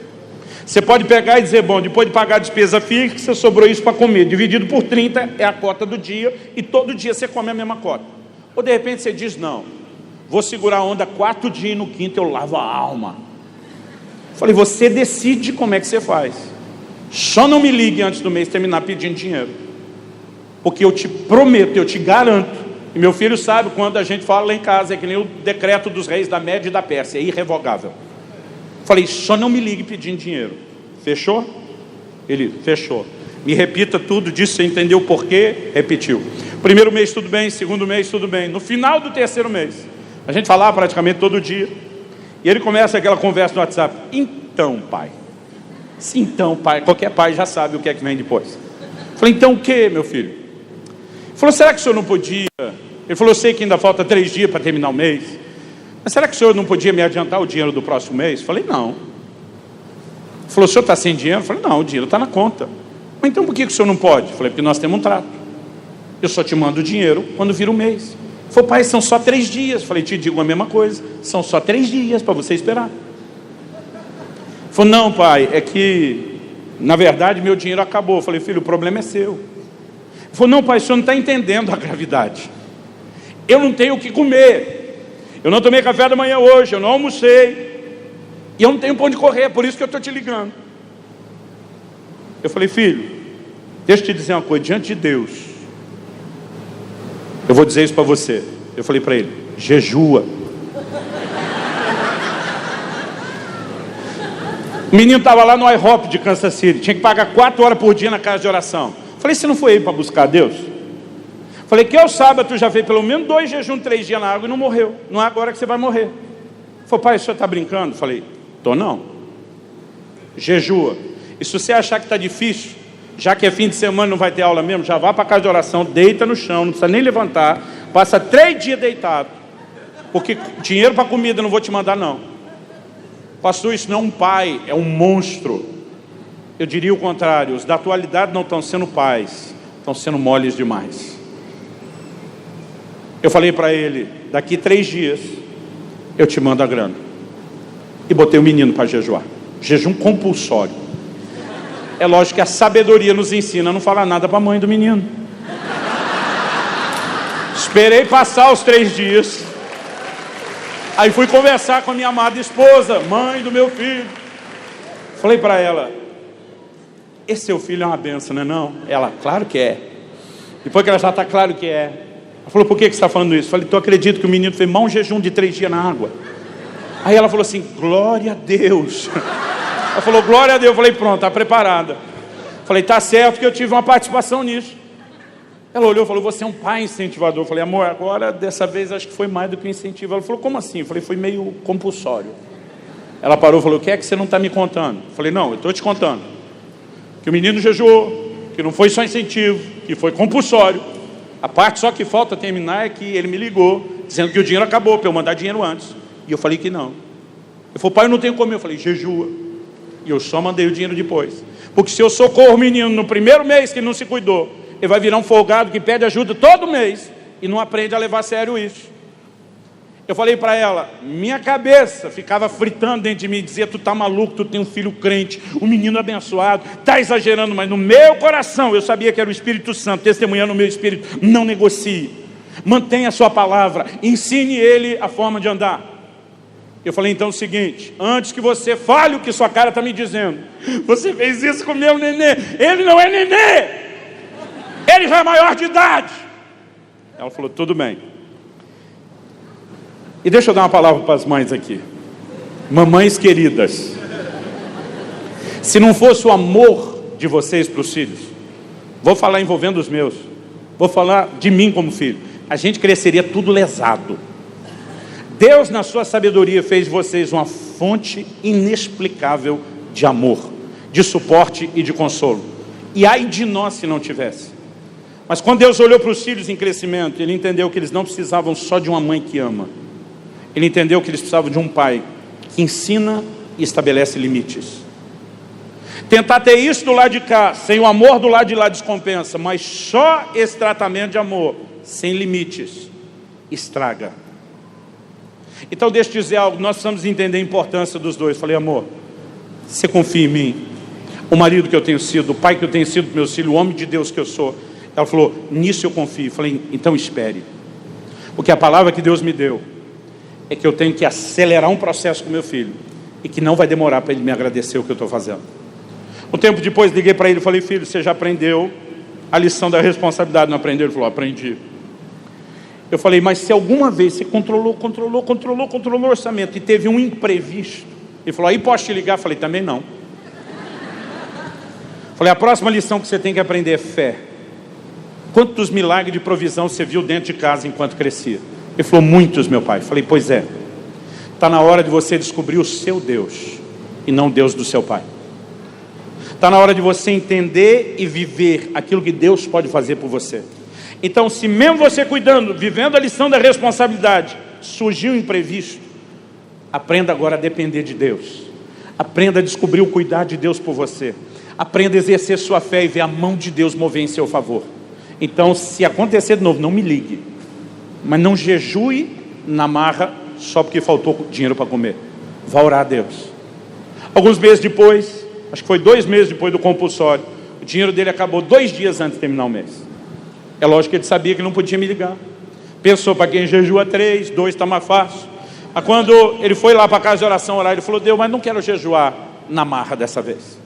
Você pode pegar e dizer, bom, depois de pagar a despesa fixa, sobrou isso para comer. Dividido por 30 é a cota do dia, e todo dia você come a mesma cota. Ou de repente você diz, não, vou segurar a onda 4 dias e no quinto eu lavo a alma. Falei, você decide como é que você faz. Só não me ligue antes do mês terminar pedindo dinheiro. Porque eu te prometo, eu te garanto, e meu filho sabe, quando a gente fala lá em casa, é que nem o decreto dos reis da Média e da Pérsia, é irrevogável. Falei, só não me ligue pedindo dinheiro. Fechou? Ele, fechou. Me repita tudo disso, você entendeu o porquê? Repetiu. Primeiro mês tudo bem, segundo mês tudo bem. No final do terceiro mês, a gente falava praticamente todo dia. E ele começa aquela conversa no WhatsApp. Então, pai. Sim, então, pai. Qualquer pai já sabe o que é que vem depois. Falei, então o que, meu filho? Ele falou, será que o senhor não podia? Ele falou, eu sei que ainda falta 3 dias para terminar o mês. Mas será que o senhor não podia me adiantar o dinheiro do próximo mês? Falei, não. Ele falou, o senhor está sem dinheiro? Falei, não, o dinheiro está na conta. Mas então por que o senhor não pode? Falei, porque nós temos um trato. Eu só te mando o dinheiro quando vira o mês. Ele falou, pai, são só 3 dias. Falei, te digo a mesma coisa. São só 3 dias para você esperar. Ele falou, não, pai, é que, na verdade, meu dinheiro acabou. Falei, filho, o problema é seu. Ele falou, não, pai, o senhor não está entendendo a gravidade. Eu não tenho o que comer. Eu não tomei café da manhã hoje, eu não almocei. E eu não tenho pra onde correr, é por isso que eu estou te ligando. Eu falei, filho, deixa eu te dizer uma coisa, diante de Deus, eu vou dizer isso para você. Eu falei para ele, jejua. O menino estava lá no IHOP de Kansas City, tinha que pagar 4 horas por dia na casa de oração. Eu falei, você não foi aí para buscar Deus? Falei, que eu saiba, tu já fez pelo menos 2 jejuns, 3 dias na água e não morreu. Não é agora que você vai morrer. Falei, pai, o senhor está brincando? Falei, tô não. Jejua. E se você achar que está difícil, já que é fim de semana, não vai ter aula mesmo, já vá para a casa de oração, deita no chão, não precisa nem levantar, passa 3 dias deitado, porque dinheiro para comida não vou te mandar não. Pastor, isso não é um pai, é um monstro. Eu diria o contrário, os da atualidade não estão sendo pais, estão sendo moles demais. Eu falei para ele, daqui 3 dias eu te mando a grana. E botei o menino para jejuar, jejum compulsório. É lógico que a sabedoria nos ensina a não falar nada para a mãe do menino. Esperei passar os 3 dias. Aí fui conversar com a minha amada esposa, mãe do meu filho. Falei para ela, esse seu filho é uma benção, não é não? Ela, claro que é. Depois que ela já está, claro que é. Ela falou, por que você está falando isso? Eu falei, tu acredita que o menino fez um jejum de 3 dias na água? Aí ela falou assim, glória a Deus. Ela falou, glória a Deus. Eu falei, pronto, está preparada. Falei, tá certo que eu tive uma participação nisso. Ela olhou e falou, você é um pai incentivador. Eu falei, amor, agora dessa vez acho que foi mais do que um incentivo. Ela falou, como assim? Eu falei, foi meio compulsório. Ela parou e falou, o que é que você não está me contando? Eu falei, não, eu estou te contando. Que o menino jejuou, que não foi só incentivo, que foi compulsório. A parte só que falta terminar é que ele me ligou, dizendo que o dinheiro acabou, para eu mandar dinheiro antes. E eu falei que não. Ele falou, pai, eu não tenho como. Eu falei, jejua. E eu só mandei o dinheiro depois. Porque se eu socorro o menino no primeiro mês que ele não se cuidou, ele vai virar um folgado que pede ajuda todo mês e não aprende a levar a sério isso. Eu falei para ela, minha cabeça ficava fritando dentro de mim, dizia, tu tá maluco, tu tem um filho crente, um menino abençoado, tá exagerando, mas no meu coração eu sabia que era o Espírito Santo, testemunhando o meu espírito, não negocie, mantenha a sua palavra, ensine ele a forma de andar. Eu falei, então é o seguinte, antes que você fale o que sua cara está me dizendo, você fez isso com o meu nenê, ele não é nenê, ele já é maior de idade. Ela falou, tudo bem. E deixa eu dar uma palavra para as mães aqui. Mamães queridas, se não fosse o amor de vocês para os filhos, vou falar envolvendo os meus, vou falar de mim como filho, a gente cresceria tudo lesado. Deus, na sua sabedoria, fez de vocês uma fonte inexplicável de amor, de suporte e de consolo. E ai de nós se não tivesse. Mas quando Deus olhou para os filhos em crescimento, Ele entendeu que eles não precisavam só de uma mãe que ama. Ele entendeu que eles precisavam de um pai que ensina e estabelece limites. Tentar ter isso do lado de cá, sem o amor do lado de lá, descompensa. Mas só esse tratamento de amor, sem limites, estraga. Então deixa eu dizer algo, nós precisamos entender a importância dos dois. Falei, amor, você confia em mim? O marido que eu tenho sido, o pai que eu tenho sido para meus filhos, o homem de Deus que eu sou. Ela falou, nisso eu confio. Falei, então espere. Porque a palavra que Deus me deu é que eu tenho que acelerar um processo com meu filho e que não vai demorar para ele me agradecer o que eu estou fazendo. Um tempo depois liguei para ele e falei, filho, você já aprendeu a lição da responsabilidade? Não aprendeu? Ele falou, aprendi. Eu falei, mas se alguma vez você controlou o orçamento e teve um imprevisto, ele falou, aí posso te ligar? Eu falei, também não. Falei, a próxima lição que você tem que aprender é fé. Quantos milagres de provisão você viu dentro de casa enquanto crescia? Ele falou, muitos, meu pai. Eu falei, pois é, está na hora de você descobrir o seu Deus e não o Deus do seu pai. Está na hora de você entender e viver aquilo que Deus pode fazer por você. Então, se mesmo você cuidando, vivendo a lição da responsabilidade, surgiu um imprevisto, aprenda agora a depender de Deus. Aprenda a descobrir o cuidado de Deus por você. Aprenda a exercer sua fé e ver a mão de Deus mover em seu favor. Então, se acontecer de novo, não me ligue. Mas não jejue na marra só porque faltou dinheiro para comer. Vá orar a Deus. Alguns meses depois, acho que foi 2 meses depois do compulsório, o dinheiro dele acabou 2 dias antes de terminar o mês. É lógico que ele sabia que não podia me ligar. Pensou, para quem jejua 3, 2 está mais fácil. Mas quando ele foi lá para a casa de oração orar, ele falou, Deus, mas não quero jejuar na marra dessa vez.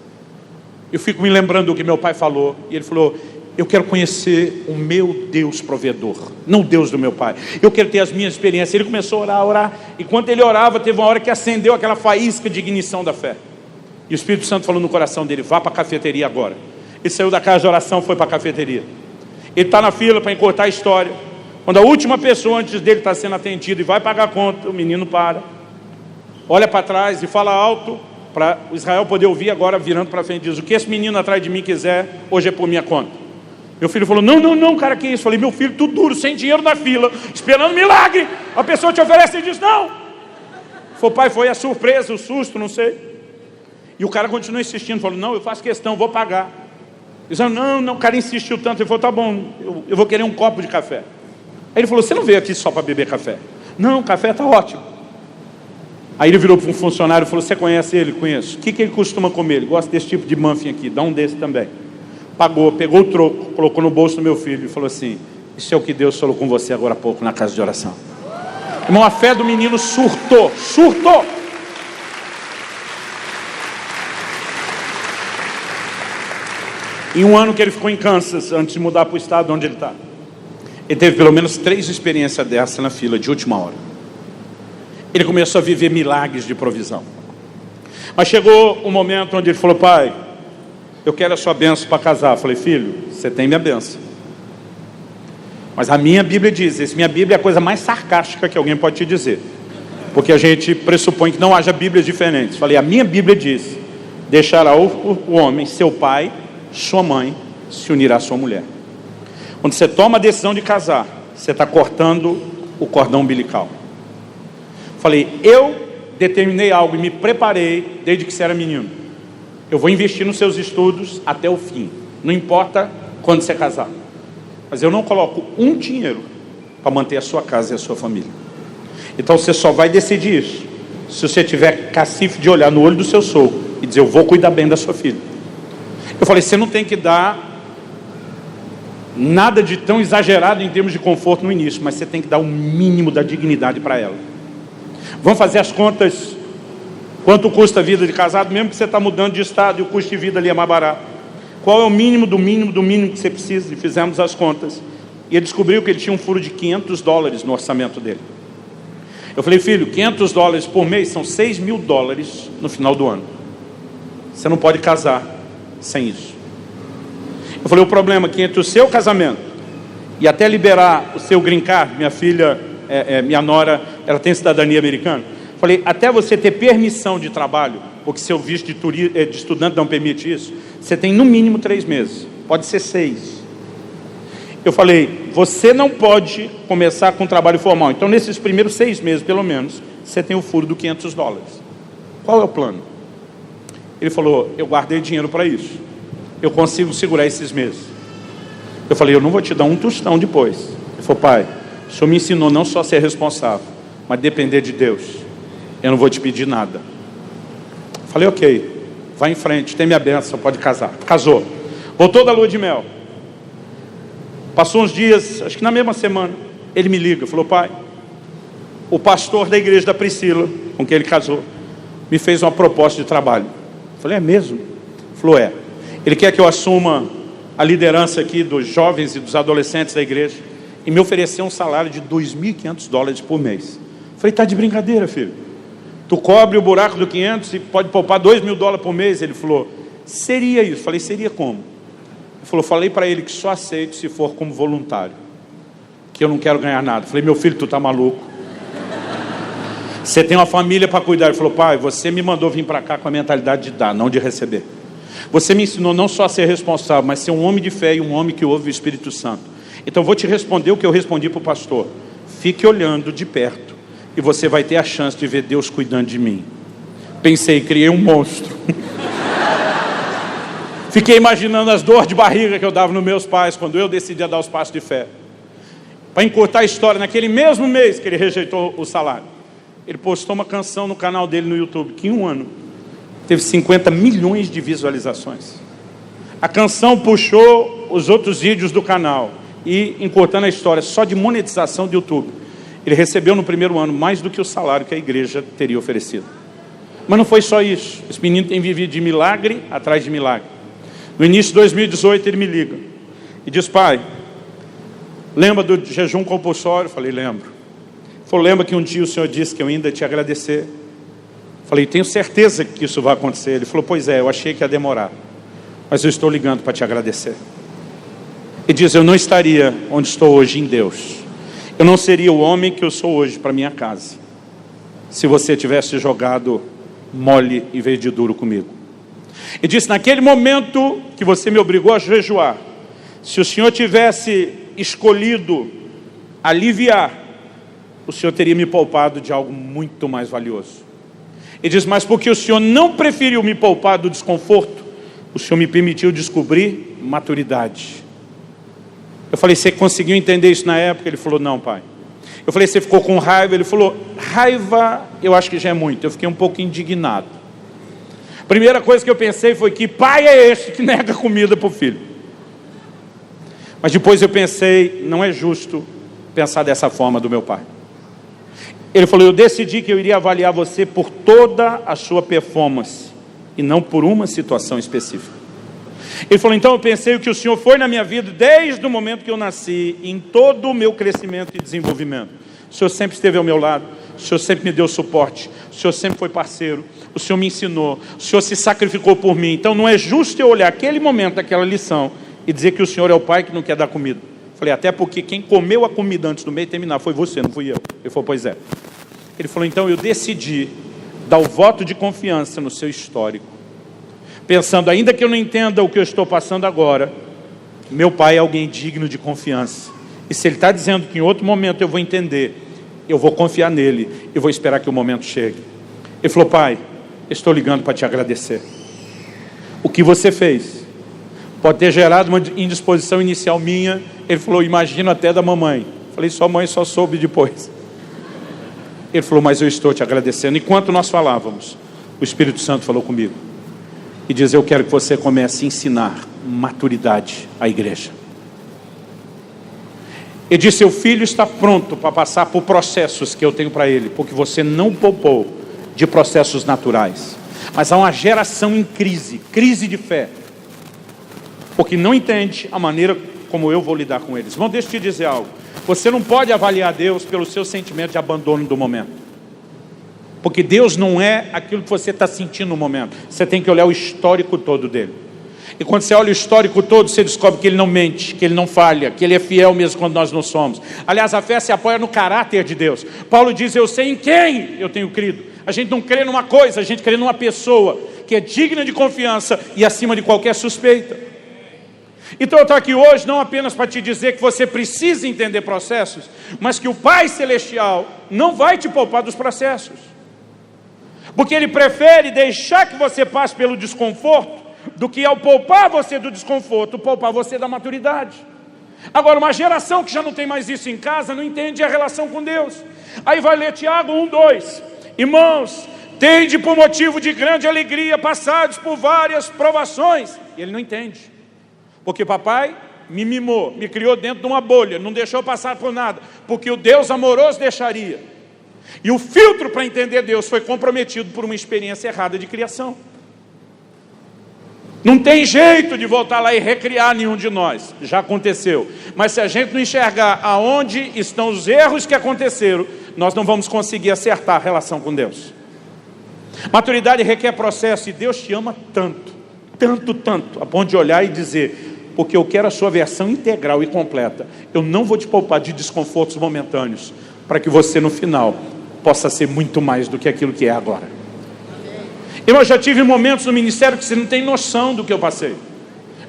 Eu fico me lembrando do que meu pai falou. E ele falou, eu quero conhecer o meu Deus provedor, não o Deus do meu pai. Eu quero ter as minhas experiências. Ele começou a orar. E quando ele orava, teve uma hora que acendeu aquela faísca de ignição da fé. E o Espírito Santo falou no coração dele, vá para a cafeteria agora. Ele saiu da casa de oração, foi para a cafeteria. Ele está na fila para encurtar a história. Quando a última pessoa antes dele está sendo atendida e vai pagar a conta, o menino para, olha para trás e fala alto, para o Israel poder ouvir agora, virando para frente, diz: o que esse menino atrás de mim quiser, hoje é por minha conta. Meu filho falou: não, cara, que isso? Falei: meu filho, tudo duro, sem dinheiro na fila, esperando milagre. A pessoa te oferece e diz não. Falei: pai, foi a surpresa, o susto, não sei. E o cara continuou insistindo, falou: não, eu faço questão, vou pagar. Ele disse: não, o cara insistiu tanto. Ele falou: tá bom, eu vou querer um copo de café. Aí ele falou: você não veio aqui só para beber café? Não, café está ótimo. Aí ele virou para um funcionário e falou: você conhece ele? Conheço. O que ele costuma comer? Ele gosta desse tipo de muffin aqui, dá um desse também. Pagou, pegou o troco, colocou no bolso do meu filho e falou assim: isso é o que Deus falou com você agora há pouco na casa de oração. Irmão, a fé do menino surtou. Em um ano que ele ficou em Kansas, antes de mudar para o estado onde ele está, ele teve pelo menos 3 experiências dessa na fila de última hora. Ele começou a viver milagres de provisão. Mas chegou um momento onde ele falou: pai, eu quero a sua bênção para casar. Eu falei: filho, você tem minha bênção, mas a minha Bíblia diz, minha Bíblia é a coisa mais sarcástica que alguém pode te dizer, porque a gente pressupõe que não haja Bíblias diferentes. Falei: a minha Bíblia diz: deixará o homem, seu pai, sua mãe, se unirá à sua mulher. Quando você toma a decisão de casar, você está cortando o cordão umbilical. Falei: eu determinei algo e me preparei desde que você era menino. Eu vou investir nos seus estudos até o fim, não importa quando você casar. Mas eu não coloco um dinheiro para manter a sua casa e a sua família. Então você só vai decidir isso se você tiver cacife de olhar no olho do seu sogro e dizer: eu vou cuidar bem da sua filha. Eu falei: você não tem que dar nada de tão exagerado em termos de conforto no início, mas você tem que dar o mínimo da dignidade para ela. Vamos fazer as contas, quanto custa a vida de casado, mesmo que você está mudando de estado e o custo de vida ali é mais barato. Qual é o mínimo do mínimo do mínimo que você precisa? E fizemos as contas. E ele descobriu que ele tinha um furo de $500 no orçamento dele. Eu falei: filho, $500 por mês são $6.000 no final do ano. Você não pode casar sem isso. Eu falei: o problema é que entre o seu casamento e até liberar o seu green card, minha filha, minha nora, ela tem cidadania americana. Falei: até você ter permissão de trabalho, porque seu visto de estudante não permite isso, você tem no mínimo 3 meses, pode ser 6. Eu falei: você não pode começar com trabalho formal. Então nesses primeiros 6 meses, pelo menos, você tem o furo do $500. Qual é o plano? Ele falou: eu guardei dinheiro para isso, eu consigo segurar esses meses. Eu falei: eu não vou te dar um tostão depois. Ele falou: pai, o senhor me ensinou não só a ser responsável, mas depender de Deus. Eu não vou te pedir nada. Falei: ok, vai em frente, tem minha bênção, pode casar. Casou, voltou da lua de mel. Passou uns dias, acho que na mesma semana, ele me liga, falou: pai, o pastor da igreja da Priscila, com quem ele casou, me fez uma proposta de trabalho. Falei: é mesmo? Falou: é. Ele quer que eu assuma a liderança aqui dos jovens e dos adolescentes da igreja e me ofereceu um salário de $2.500 por mês. Falei: tá de brincadeira, filho? Tu cobre o buraco do 500 e pode poupar $2.000 por mês? Ele falou: seria isso. Falei: seria como? Ele falou: falei para ele que só aceito se for como voluntário, que eu não quero ganhar nada. Falei: meu filho, tu tá maluco? Você tem uma família para cuidar. Ele falou: pai, você me mandou vir para cá com a mentalidade de dar, não de receber. Você me ensinou não só a ser responsável, mas ser um homem de fé e um homem que ouve o Espírito Santo. Então eu vou te responder o que eu respondi para o pastor: fique olhando de perto e você vai ter a chance de ver Deus cuidando de mim. Pensei, criei um monstro. Fiquei imaginando as dores de barriga que eu dava nos meus pais quando eu decidia dar os passos de fé. Para encurtar a história, naquele mesmo mês que ele rejeitou o salário, ele postou uma canção no canal dele no YouTube, que em um ano teve 50 milhões de visualizações. A canção puxou os outros vídeos do canal e, encurtando a história, só de monetização do YouTube, ele recebeu no primeiro ano mais do que o salário que a igreja teria oferecido. Mas não foi só isso. Esse menino tem vivido de milagre atrás de milagre. No início de 2018 ele me liga e diz: pai, lembra do jejum compulsório? Eu falei: lembro. Ele falou: lembra que um dia o senhor disse que eu ainda ia te agradecer? Eu falei: tenho certeza que isso vai acontecer. Ele falou: pois é, eu achei que ia demorar, mas eu estou ligando para te agradecer. Ele diz: eu não estaria onde estou hoje em Deus, eu não seria o homem que eu sou hoje para minha casa, se você tivesse jogado mole em vez de duro comigo. E disse: naquele momento que você me obrigou a jejuar, se o Senhor tivesse escolhido aliviar, o Senhor teria me poupado de algo muito mais valioso. E diz: mas porque o Senhor não preferiu me poupar do desconforto, o Senhor me permitiu descobrir maturidade. Eu falei: você conseguiu entender isso na época? Ele falou: não, pai. Eu falei: você ficou com raiva? Ele falou: raiva eu acho que já é muito. Eu fiquei um pouco indignado. A primeira coisa que eu pensei foi: que pai é esse que nega comida para o filho? Mas depois eu pensei: não é justo pensar dessa forma do meu pai. Ele falou: eu decidi que eu iria avaliar você por toda a sua performance e não por uma situação específica. Ele falou: então eu pensei que o Senhor foi na minha vida desde o momento que eu nasci, em todo o meu crescimento e desenvolvimento. O Senhor sempre esteve ao meu lado, o Senhor sempre me deu suporte, o Senhor sempre foi parceiro, o Senhor me ensinou, o Senhor se sacrificou por mim. Então não é justo eu olhar aquele momento, aquela lição, e dizer que o Senhor é o pai que não quer dar comida. Falei: até porque quem comeu a comida antes do meio terminar foi você, não fui eu. Ele falou: pois é. Ele falou: então eu decidi dar o voto de confiança no seu histórico, pensando, ainda que eu não entenda o que eu estou passando agora, meu pai é alguém digno de confiança. E se ele está dizendo que em outro momento eu vou entender, eu vou confiar nele e vou esperar que o momento chegue. Ele falou: pai, estou ligando para te agradecer. O que você fez pode ter gerado uma indisposição inicial minha. Ele falou: imagino até da mamãe. Falei: sua mãe só soube depois. Ele falou: mas eu estou te agradecendo. Enquanto nós falávamos, o Espírito Santo falou comigo e diz: eu quero que você comece a ensinar maturidade à igreja. Ele disse: seu filho está pronto para passar por processos que eu tenho para ele, porque você não poupou de processos naturais. Mas há uma geração em crise de fé, porque não entende a maneira como eu vou lidar com eles. Irmão, deixa eu te dizer algo. Você não pode avaliar Deus pelo seu sentimento de abandono do momento, porque Deus não é aquilo que você está sentindo no momento. Você tem que olhar o histórico todo dele. E quando você olha o histórico todo, você descobre que ele não mente, que ele não falha, que ele é fiel mesmo quando nós não somos. Aliás, a fé se apoia no caráter de Deus. Paulo diz: eu sei em quem eu tenho crido. A gente não crê numa coisa, a gente crê numa pessoa que é digna de confiança e acima de qualquer suspeita. Então eu estou aqui hoje não apenas para te dizer que você precisa entender processos, mas que o Pai Celestial não vai te poupar dos processos, porque Ele prefere deixar que você passe pelo desconforto, do que ao poupar você do desconforto, poupar você da maturidade. Agora, uma geração que já não tem mais isso em casa, não entende a relação com Deus. Aí vai ler Tiago 1:2. Irmãos, tende por motivo de grande alegria passados por várias provações. E ele não entende. Porque papai me mimou, me criou dentro de uma bolha, não deixou passar por nada, porque o Deus amoroso deixaria. E o filtro para entender Deus foi comprometido por uma experiência errada de criação. Não tem jeito de voltar lá e recriar nenhum de nós, já aconteceu. Mas se a gente não enxergar aonde estão os erros que aconteceram, nós não vamos conseguir acertar a relação com Deus. Maturidade requer processo, e Deus te ama tanto, a ponto de olhar e dizer: porque eu quero a sua versão integral e completa, eu não vou te poupar de desconfortos momentâneos, para que você no final possa ser muito mais do que aquilo que é agora. Eu já tive momentos no ministério que você não tem noção do que eu passei.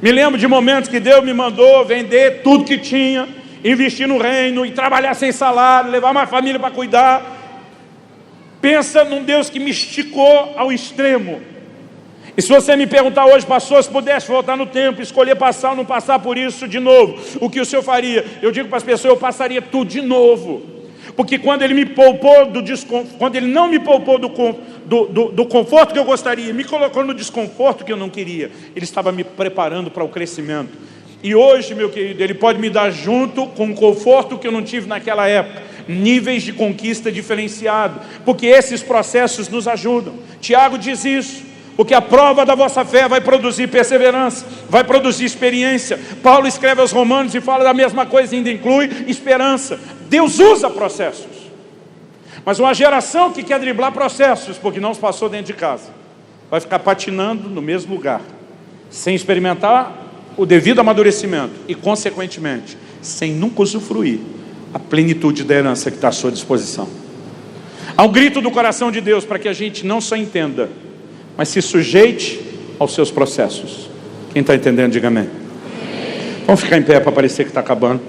Me lembro de momentos que Deus me mandou vender tudo que tinha, investir no reino e trabalhar sem salário, levar uma família para cuidar. Pensa num Deus que me esticou ao extremo. E se você me perguntar hoje: pastor, se pudesse voltar no tempo, escolher passar ou não passar por isso de novo, o que o senhor faria? Eu digo para as pessoas: eu passaria tudo de novo. Porque quando ele me poupou do desconforto, quando ele não me poupou do conforto que eu gostaria, me colocou no desconforto que eu não queria, ele estava me preparando para o crescimento. E hoje, meu querido, ele pode me dar, junto com o conforto que eu não tive naquela época, níveis de conquista diferenciado, porque esses processos nos ajudam. Tiago diz isso. Porque a prova da vossa fé vai produzir perseverança, vai produzir experiência. Paulo escreve aos Romanos e fala da mesma coisa, ainda inclui esperança. Deus usa processos. Mas uma geração que quer driblar processos, porque não os passou dentro de casa, vai ficar patinando no mesmo lugar, sem experimentar o devido amadurecimento e, consequentemente, sem nunca usufruir a plenitude da herança que está à sua disposição. Há um grito do coração de Deus para que a gente não só entenda, mas se sujeite aos seus processos. Quem está entendendo, diga amém. Vamos ficar em pé para parecer que está acabando.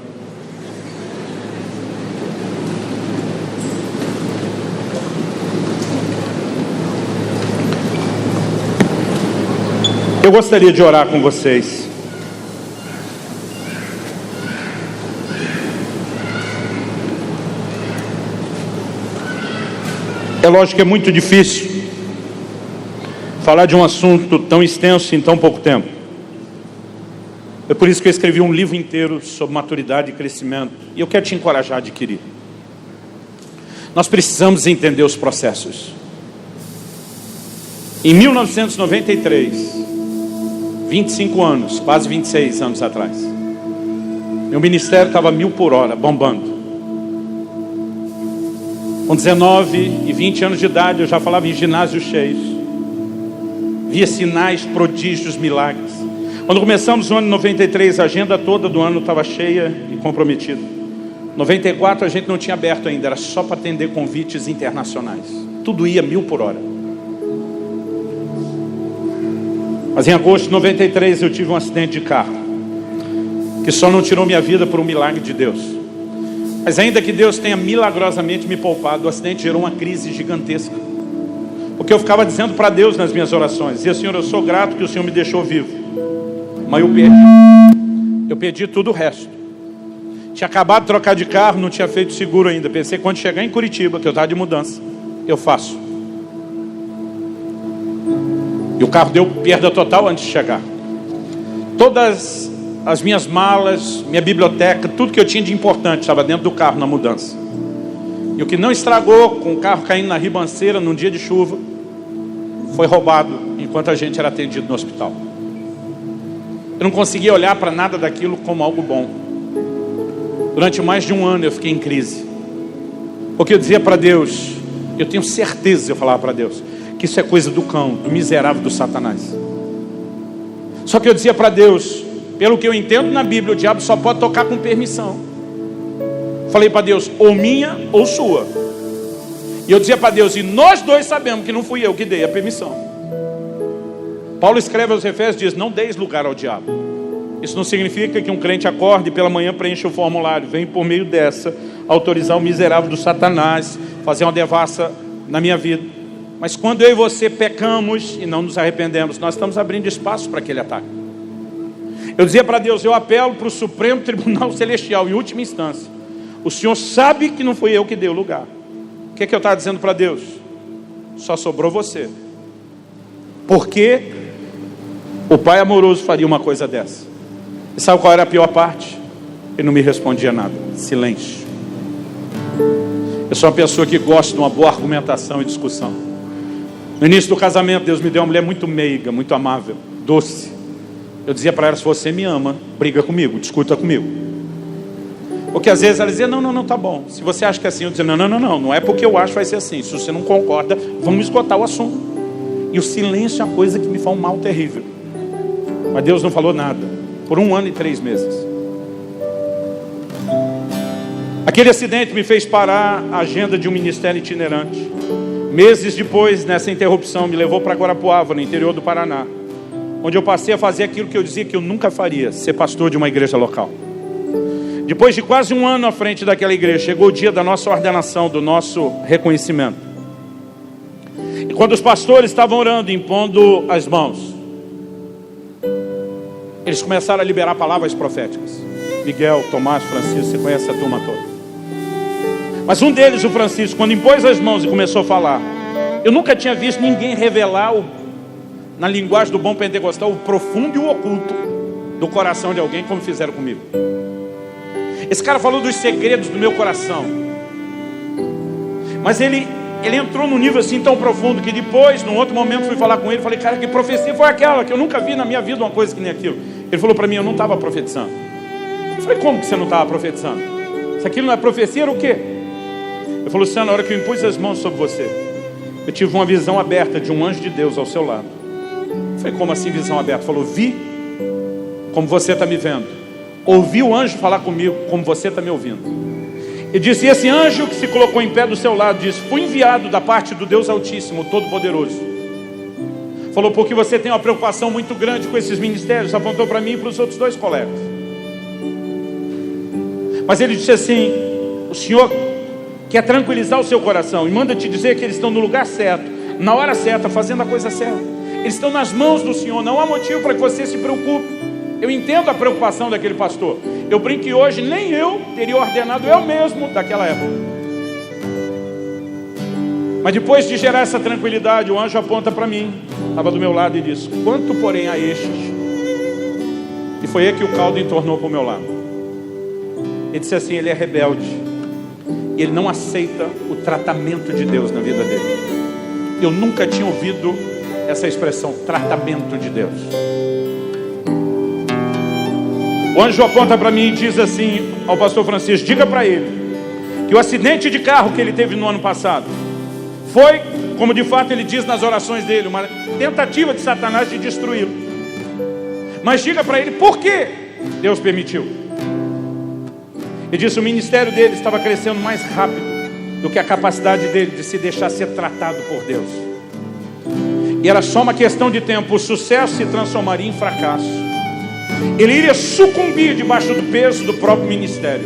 Eu gostaria de orar com vocês. É lógico que é muito difícil falar de um assunto tão extenso em tão pouco tempo. É por isso que eu escrevi um livro inteiro sobre maturidade e crescimento. E eu quero te encorajar a adquirir. Nós precisamos entender os processos. Em 1993, 25 anos, quase 26 anos atrás, meu ministério estava 1000 por hora, bombando. Com 19 e 20 anos de idade, eu já falava em ginásios cheios. Via sinais, prodígios, milagres. Quando começamos o ano 93, a agenda toda do ano estava cheia e comprometida. 94 a gente não tinha aberto ainda, era só para atender convites internacionais. Tudo ia 1000 por hora. Mas em agosto de 93 eu tive um acidente de carro, que só não tirou minha vida por um milagre de Deus. Mas ainda que Deus tenha milagrosamente me poupado, o acidente gerou uma crise gigantesca. Porque eu ficava dizendo para Deus nas minhas orações: dizia, Senhor, eu sou grato que o Senhor me deixou vivo, mas eu perdi tudo o resto. Tinha acabado de trocar de carro, não tinha feito seguro ainda. Pensei, quando chegar em Curitiba, que eu estava de mudança, eu faço. E o carro deu perda total antes de chegar. Todas as minhas malas, minha biblioteca, tudo que eu tinha de importante estava dentro do carro na mudança. E o que não estragou, com o carro caindo na ribanceira num dia de chuva, foi roubado enquanto a gente era atendido no hospital. Eu não conseguia olhar para nada daquilo como algo bom. Durante mais de um ano eu fiquei em crise. Porque eu dizia para Deus, eu tenho certeza, eu falava para Deus, que isso é coisa do cão, do miserável, do Satanás. Só que eu dizia para Deus, pelo que eu entendo na Bíblia, o diabo só pode tocar com permissão. Falei para Deus, ou minha ou sua. E eu dizia para Deus, e nós dois sabemos que não fui eu que dei a permissão. Paulo escreve aos Efésios, diz, não deis lugar ao diabo. Isso não significa que um crente acorde e pela manhã preencha o formulário, vem por meio dessa autorizar o miserável do Satanás, fazer uma devassa na minha vida. Mas quando eu e você pecamos e não nos arrependemos, nós estamos abrindo espaço para aquele ataque. Eu dizia para Deus, eu apelo para o Supremo Tribunal Celestial, em última instância. O Senhor sabe que não fui eu que dei o lugar. O que é que eu estava dizendo para Deus? Só sobrou você. Por que o pai amoroso faria uma coisa dessa? E sabe qual era a pior parte? Ele não me respondia nada. Silêncio. Eu sou uma pessoa que gosta de uma boa argumentação e discussão. No início do casamento, Deus me deu uma mulher muito meiga, muito amável, doce. Eu dizia para ela, se você me ama, briga comigo, discuta comigo. Porque às vezes ela dizia, não, tá bom. Se você acha que é assim, eu dizia, não é porque eu acho que vai ser assim. Se você não concorda, vamos esgotar o assunto. E o silêncio é uma coisa que me faz um mal terrível. Mas Deus não falou nada, por 1 ano e 3 meses. Aquele acidente me fez parar a agenda de um ministério itinerante. Meses depois, nessa interrupção, me levou para Guarapuava, no interior do Paraná, onde eu passei a fazer aquilo que eu dizia que eu nunca faria, ser pastor de uma igreja local. Depois de quase 1 ano à frente daquela igreja, chegou o dia da nossa ordenação, do nosso reconhecimento. E quando os pastores estavam orando, impondo as mãos, eles começaram a liberar palavras proféticas. Miguel, Tomás, Francisco, você conhece a turma toda. Mas um deles, o Francisco, quando impôs as mãos e começou a falar, eu nunca tinha visto ninguém revelar, na linguagem do bom pentecostal, o profundo e o oculto do coração de alguém, como fizeram comigo. Esse cara falou dos segredos do meu coração. Mas ele entrou num nível assim tão profundo que depois, num outro momento, fui falar com ele. Falei, cara, que profecia foi aquela? Que eu nunca vi na minha vida uma coisa que nem aquilo. Ele falou para mim, eu não estava profetizando. Eu falei, como que você não estava profetizando? Se aquilo não é profecia, era o quê? Ele falou, Luciano, na hora que eu impus as mãos sobre você, eu tive uma visão aberta de um anjo de Deus ao seu lado. Eu falei, como assim visão aberta? Ele falou, vi como você está me vendo. Ouvi o anjo falar comigo como você está me ouvindo. E disse: e esse anjo que se colocou em pé do seu lado disse: fui enviado da parte do Deus Altíssimo, Todo-Poderoso. Falou: porque você tem uma preocupação muito grande com esses ministérios. Apontou para mim e para os outros 2 colegas. Mas ele disse assim: o Senhor quer tranquilizar o seu coração e manda te dizer que eles estão no lugar certo, na hora certa, fazendo a coisa certa. Eles estão nas mãos do Senhor. Não há motivo para que você se preocupe. Eu entendo a preocupação daquele pastor. Eu brinco que hoje nem eu teria ordenado eu mesmo daquela época. Mas depois de gerar essa tranquilidade, o anjo aponta para mim, estava do meu lado, e disse: quanto porém a estes? E foi aí que o caldo entornou para o meu lado. Ele disse assim: ele é rebelde, ele não aceita o tratamento de Deus na vida dele. Eu nunca tinha ouvido essa expressão, tratamento de Deus. O anjo aponta para mim e diz assim ao pastor Francisco: diga para ele que o acidente de carro que ele teve no ano passado foi, como de fato ele diz nas orações dele, uma tentativa de Satanás de destruí-lo. Mas diga para ele por que Deus permitiu. Ele disse: o ministério dele estava crescendo mais rápido do que a capacidade dele de se deixar ser tratado por Deus. E era só uma questão de tempo, o sucesso se transformaria em fracasso. Ele iria sucumbir debaixo do peso do próprio ministério.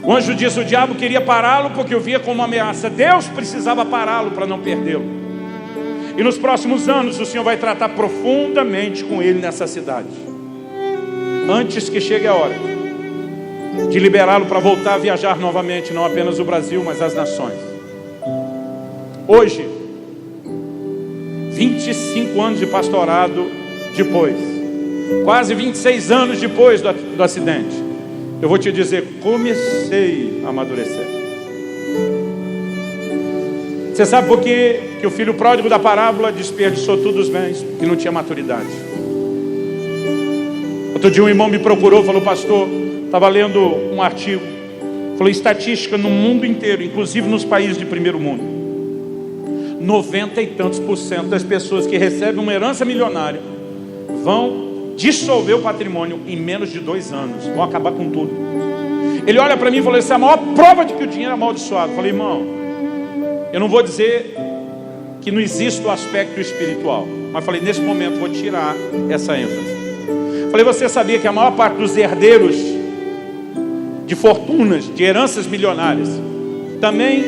O anjo disse: o diabo queria pará-lo porque o via como uma ameaça. Deus precisava pará-lo para não perdê-lo. E nos próximos anos o Senhor vai tratar profundamente com ele nessa cidade, antes que chegue a hora de liberá-lo para voltar a viajar novamente, não apenas o Brasil, mas as nações. Hoje, 25 anos de pastorado depois, quase 26 anos depois do acidente, eu vou te dizer, comecei a amadurecer. Você sabe por que o filho pródigo da parábola desperdiçou todos os bens? Porque não tinha maturidade. Outro dia um irmão me procurou, falou: pastor, estava lendo um artigo, falou: estatística no mundo inteiro, inclusive nos países de primeiro mundo, 90 e tantos % das pessoas que recebem uma herança milionária vão dissolver o patrimônio em menos de 2 anos, vão acabar com tudo. Ele olha para mim e falou: essa é a maior prova de que o dinheiro é amaldiçoado. Eu falei: irmão, eu não vou dizer que não existe o aspecto espiritual, mas falei: nesse momento vou tirar essa ênfase. Falei: você sabia que a maior parte dos herdeiros de fortunas, de heranças milionárias, também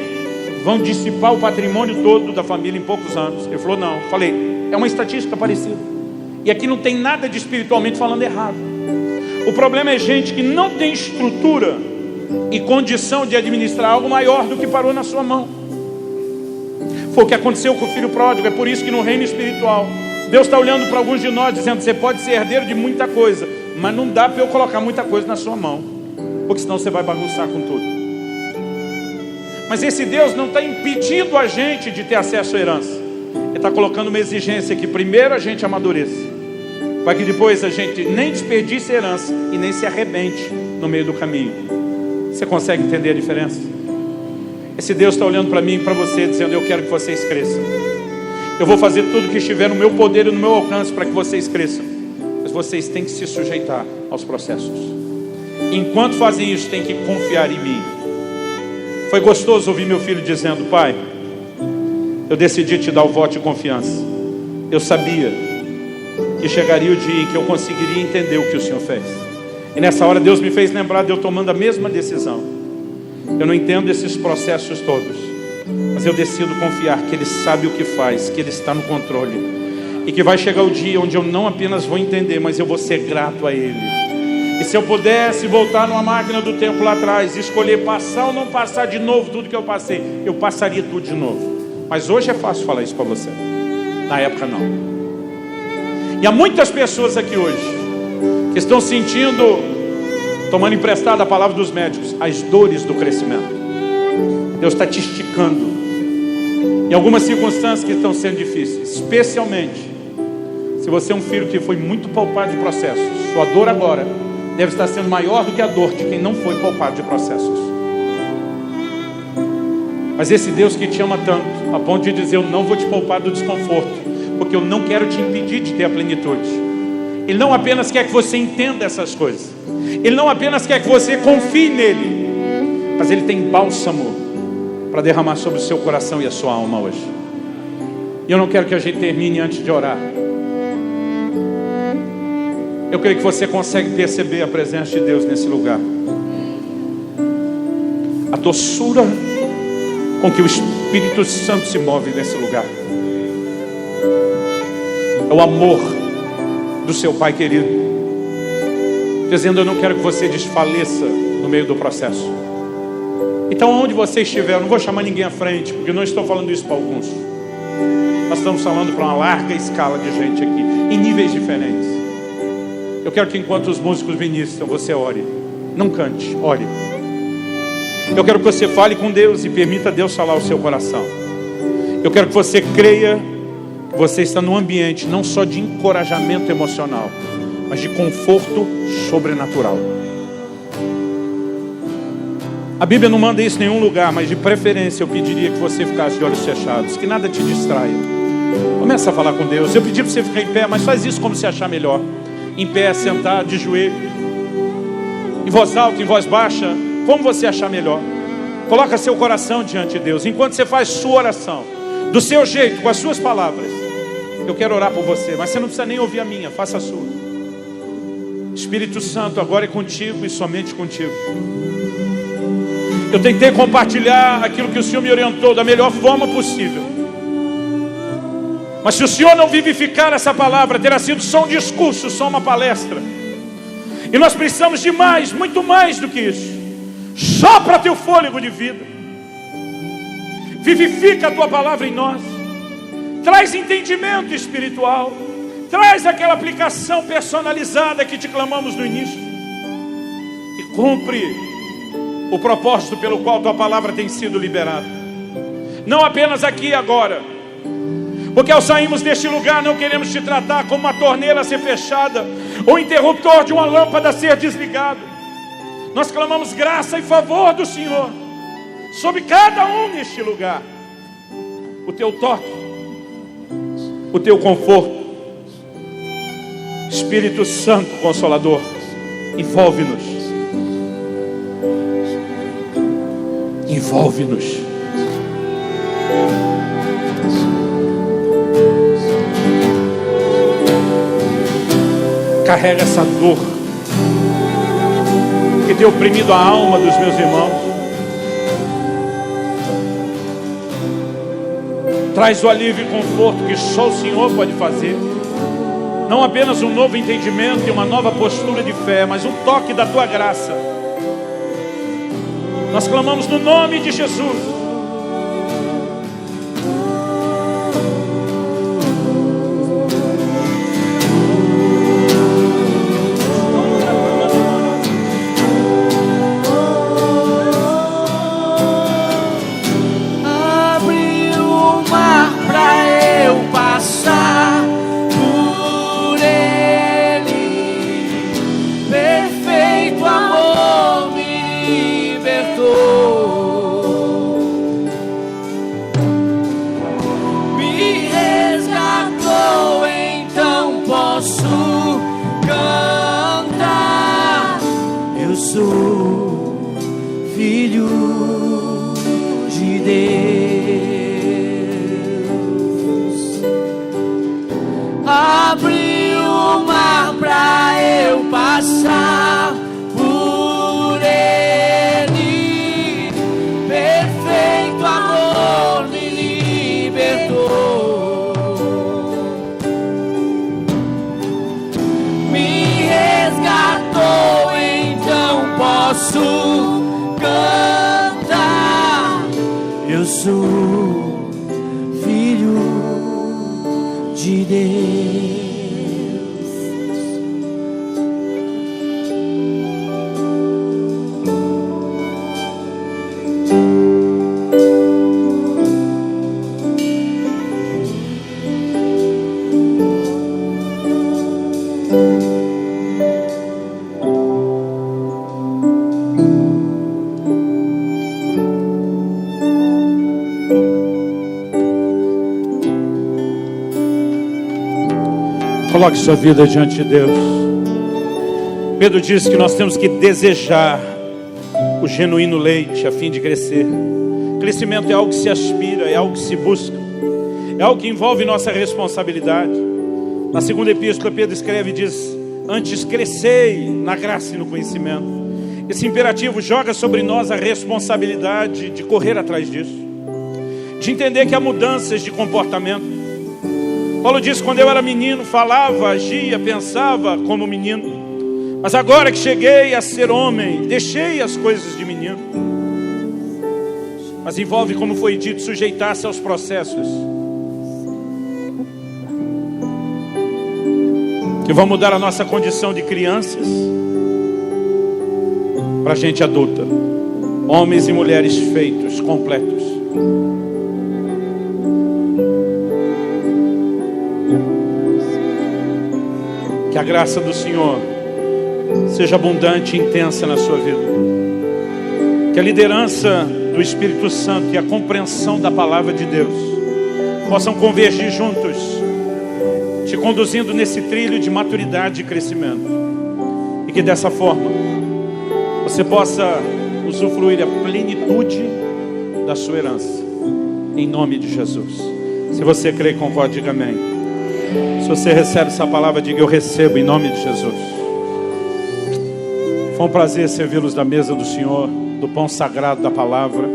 vão dissipar o patrimônio todo da família em poucos anos? Ele falou: não. Falei: é uma estatística parecida. E aqui não tem nada de espiritualmente falando errado. O problema é gente que não tem estrutura e condição de administrar algo maior do que parou na sua mão. Foi o que aconteceu com o filho pródigo. É por isso que no reino espiritual Deus está olhando para alguns de nós dizendo: você pode ser herdeiro de muita coisa, mas não dá para eu colocar muita coisa na sua mão, porque senão você vai bagunçar com tudo. Mas esse Deus não está impedindo a gente de ter acesso à herança. Ele está colocando uma exigência que primeiro a gente amadureça, para que depois a gente nem desperdice a herança e nem se arrebente no meio do caminho. Você consegue entender a diferença? Esse Deus está olhando para mim e para você dizendo: eu quero que vocês cresçam. Eu vou fazer tudo que estiver no meu poder e no meu alcance para que vocês cresçam. Mas vocês têm que se sujeitar aos processos. Enquanto fazem isso, tem que confiar em mim. Foi gostoso ouvir meu filho dizendo: pai, eu decidi te dar o voto de confiança. Eu sabia que chegaria o dia em que eu conseguiria entender o que o Senhor fez. E nessa hora Deus me fez lembrar de eu tomando a mesma decisão. Eu não entendo esses processos todos, mas eu decido confiar que Ele sabe o que faz, que Ele está no controle. E que vai chegar o dia onde eu não apenas vou entender, mas eu vou ser grato a Ele. E se eu pudesse voltar numa máquina do tempo lá atrás, escolher passar ou não passar de novo tudo que eu passei, eu passaria tudo de novo. Mas hoje é fácil falar isso para você. Na época não. E há muitas pessoas aqui hoje que estão sentindo, tomando emprestada a palavra dos médicos, as dores do crescimento. Deus está te esticando em algumas circunstâncias que estão sendo difíceis, especialmente se você é um filho que foi muito poupado de processos. Sua dor agora deve estar sendo maior do que a dor de quem não foi poupado de processos. Mas esse Deus que te ama tanto, a ponto de dizer: eu não vou te poupar do desconforto, porque eu não quero te impedir de ter a plenitude. Ele não apenas quer que você entenda essas coisas, Ele não apenas quer que você confie nele, Mas Ele tem bálsamo para derramar sobre o seu coração e a sua alma hoje. E eu não quero que a gente termine antes de orar. Eu creio que você consegue perceber a presença de Deus nesse lugar. A doçura com que o Espírito Santo se move nesse lugar. É o amor do seu Pai querido, dizendo: eu não quero que você desfaleça no meio do processo. Então, onde você estiver, eu não vou chamar ninguém à frente, porque eu não estou falando isso para alguns. Nós estamos falando para uma larga escala de gente aqui, em níveis diferentes. Eu quero que enquanto os músicos ministram, você ore. Não cante, ore. Eu quero que você fale com Deus e permita Deus falar o seu coração. Eu quero que você creia que você está num ambiente não só de encorajamento emocional, mas de conforto sobrenatural. A Bíblia não manda isso em nenhum lugar, mas de preferência eu pediria que você ficasse de olhos fechados, que nada te distraia. Começa a falar com Deus. Eu pedi para você ficar em pé, mas faz isso como você achar melhor. Em pé, sentado, de joelho, em voz alta, em voz baixa, como você achar melhor. Coloca seu coração diante de Deus. Enquanto você faz sua oração, do seu jeito, com as suas palavras, eu quero orar por você, mas você não precisa nem ouvir a minha, faça a sua. Espírito Santo, agora é contigo e somente contigo. Eu tentei compartilhar aquilo que o Senhor me orientou da melhor forma possível. Mas se o Senhor não vivificar essa palavra, terá sido só um discurso, só uma palestra. E nós precisamos de mais, muito mais do que isso. Sopra teu fôlego de vida. Vivifica a tua palavra em nós. Traz entendimento espiritual. Traz aquela aplicação personalizada que te clamamos no início. E cumpre o propósito pelo qual tua palavra tem sido liberada. Não apenas aqui e agora. Porque ao sairmos deste lugar não queremos te tratar como uma torneira a ser fechada ou interruptor de uma lâmpada a ser desligado. Nós clamamos graça e favor do Senhor sobre cada um neste lugar. O teu toque, o teu conforto. Espírito Santo Consolador, envolve-nos. Envolve-nos. Carrega essa dor que tem oprimido a alma dos meus irmãos. Traz o alívio e conforto que só o Senhor pode fazer. Não apenas um novo entendimento e uma nova postura de fé, mas um toque da tua graça. Nós clamamos no nome de Jesus. Coloque sua vida diante de Deus. Pedro diz que nós temos que desejar o genuíno leite a fim de crescer. Crescimento é algo que se aspira, é algo que se busca, é algo que envolve nossa responsabilidade. Na segunda epístola, Pedro escreve e diz: antes crescei na graça e no conhecimento. Esse imperativo joga sobre nós a responsabilidade de correr atrás disso, de entender que há mudanças de comportamento. Paulo diz: quando eu era menino, falava, agia, pensava como menino, mas agora que cheguei a ser homem, deixei as coisas de menino. Mas envolve, como foi dito, sujeitar-se aos processos que vão mudar a nossa condição de crianças para gente adulta, homens e mulheres feitos, completos. Que a graça do Senhor seja abundante e intensa na sua vida. Que a liderança do Espírito Santo e a compreensão da palavra de Deus possam convergir juntos, te conduzindo nesse trilho de maturidade e crescimento. E que dessa forma você possa usufruir a plenitude da sua herança, em nome de Jesus. Se você crê, concorde, diga amém. Se você recebe essa palavra, diga: eu recebo em nome de Jesus. Foi um prazer servi-los da mesa do Senhor, do pão sagrado da palavra.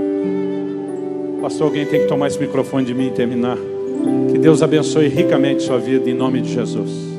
Pastor, alguém tem que tomar esse microfone de mim e terminar. Que Deus abençoe ricamente sua vida em nome de Jesus.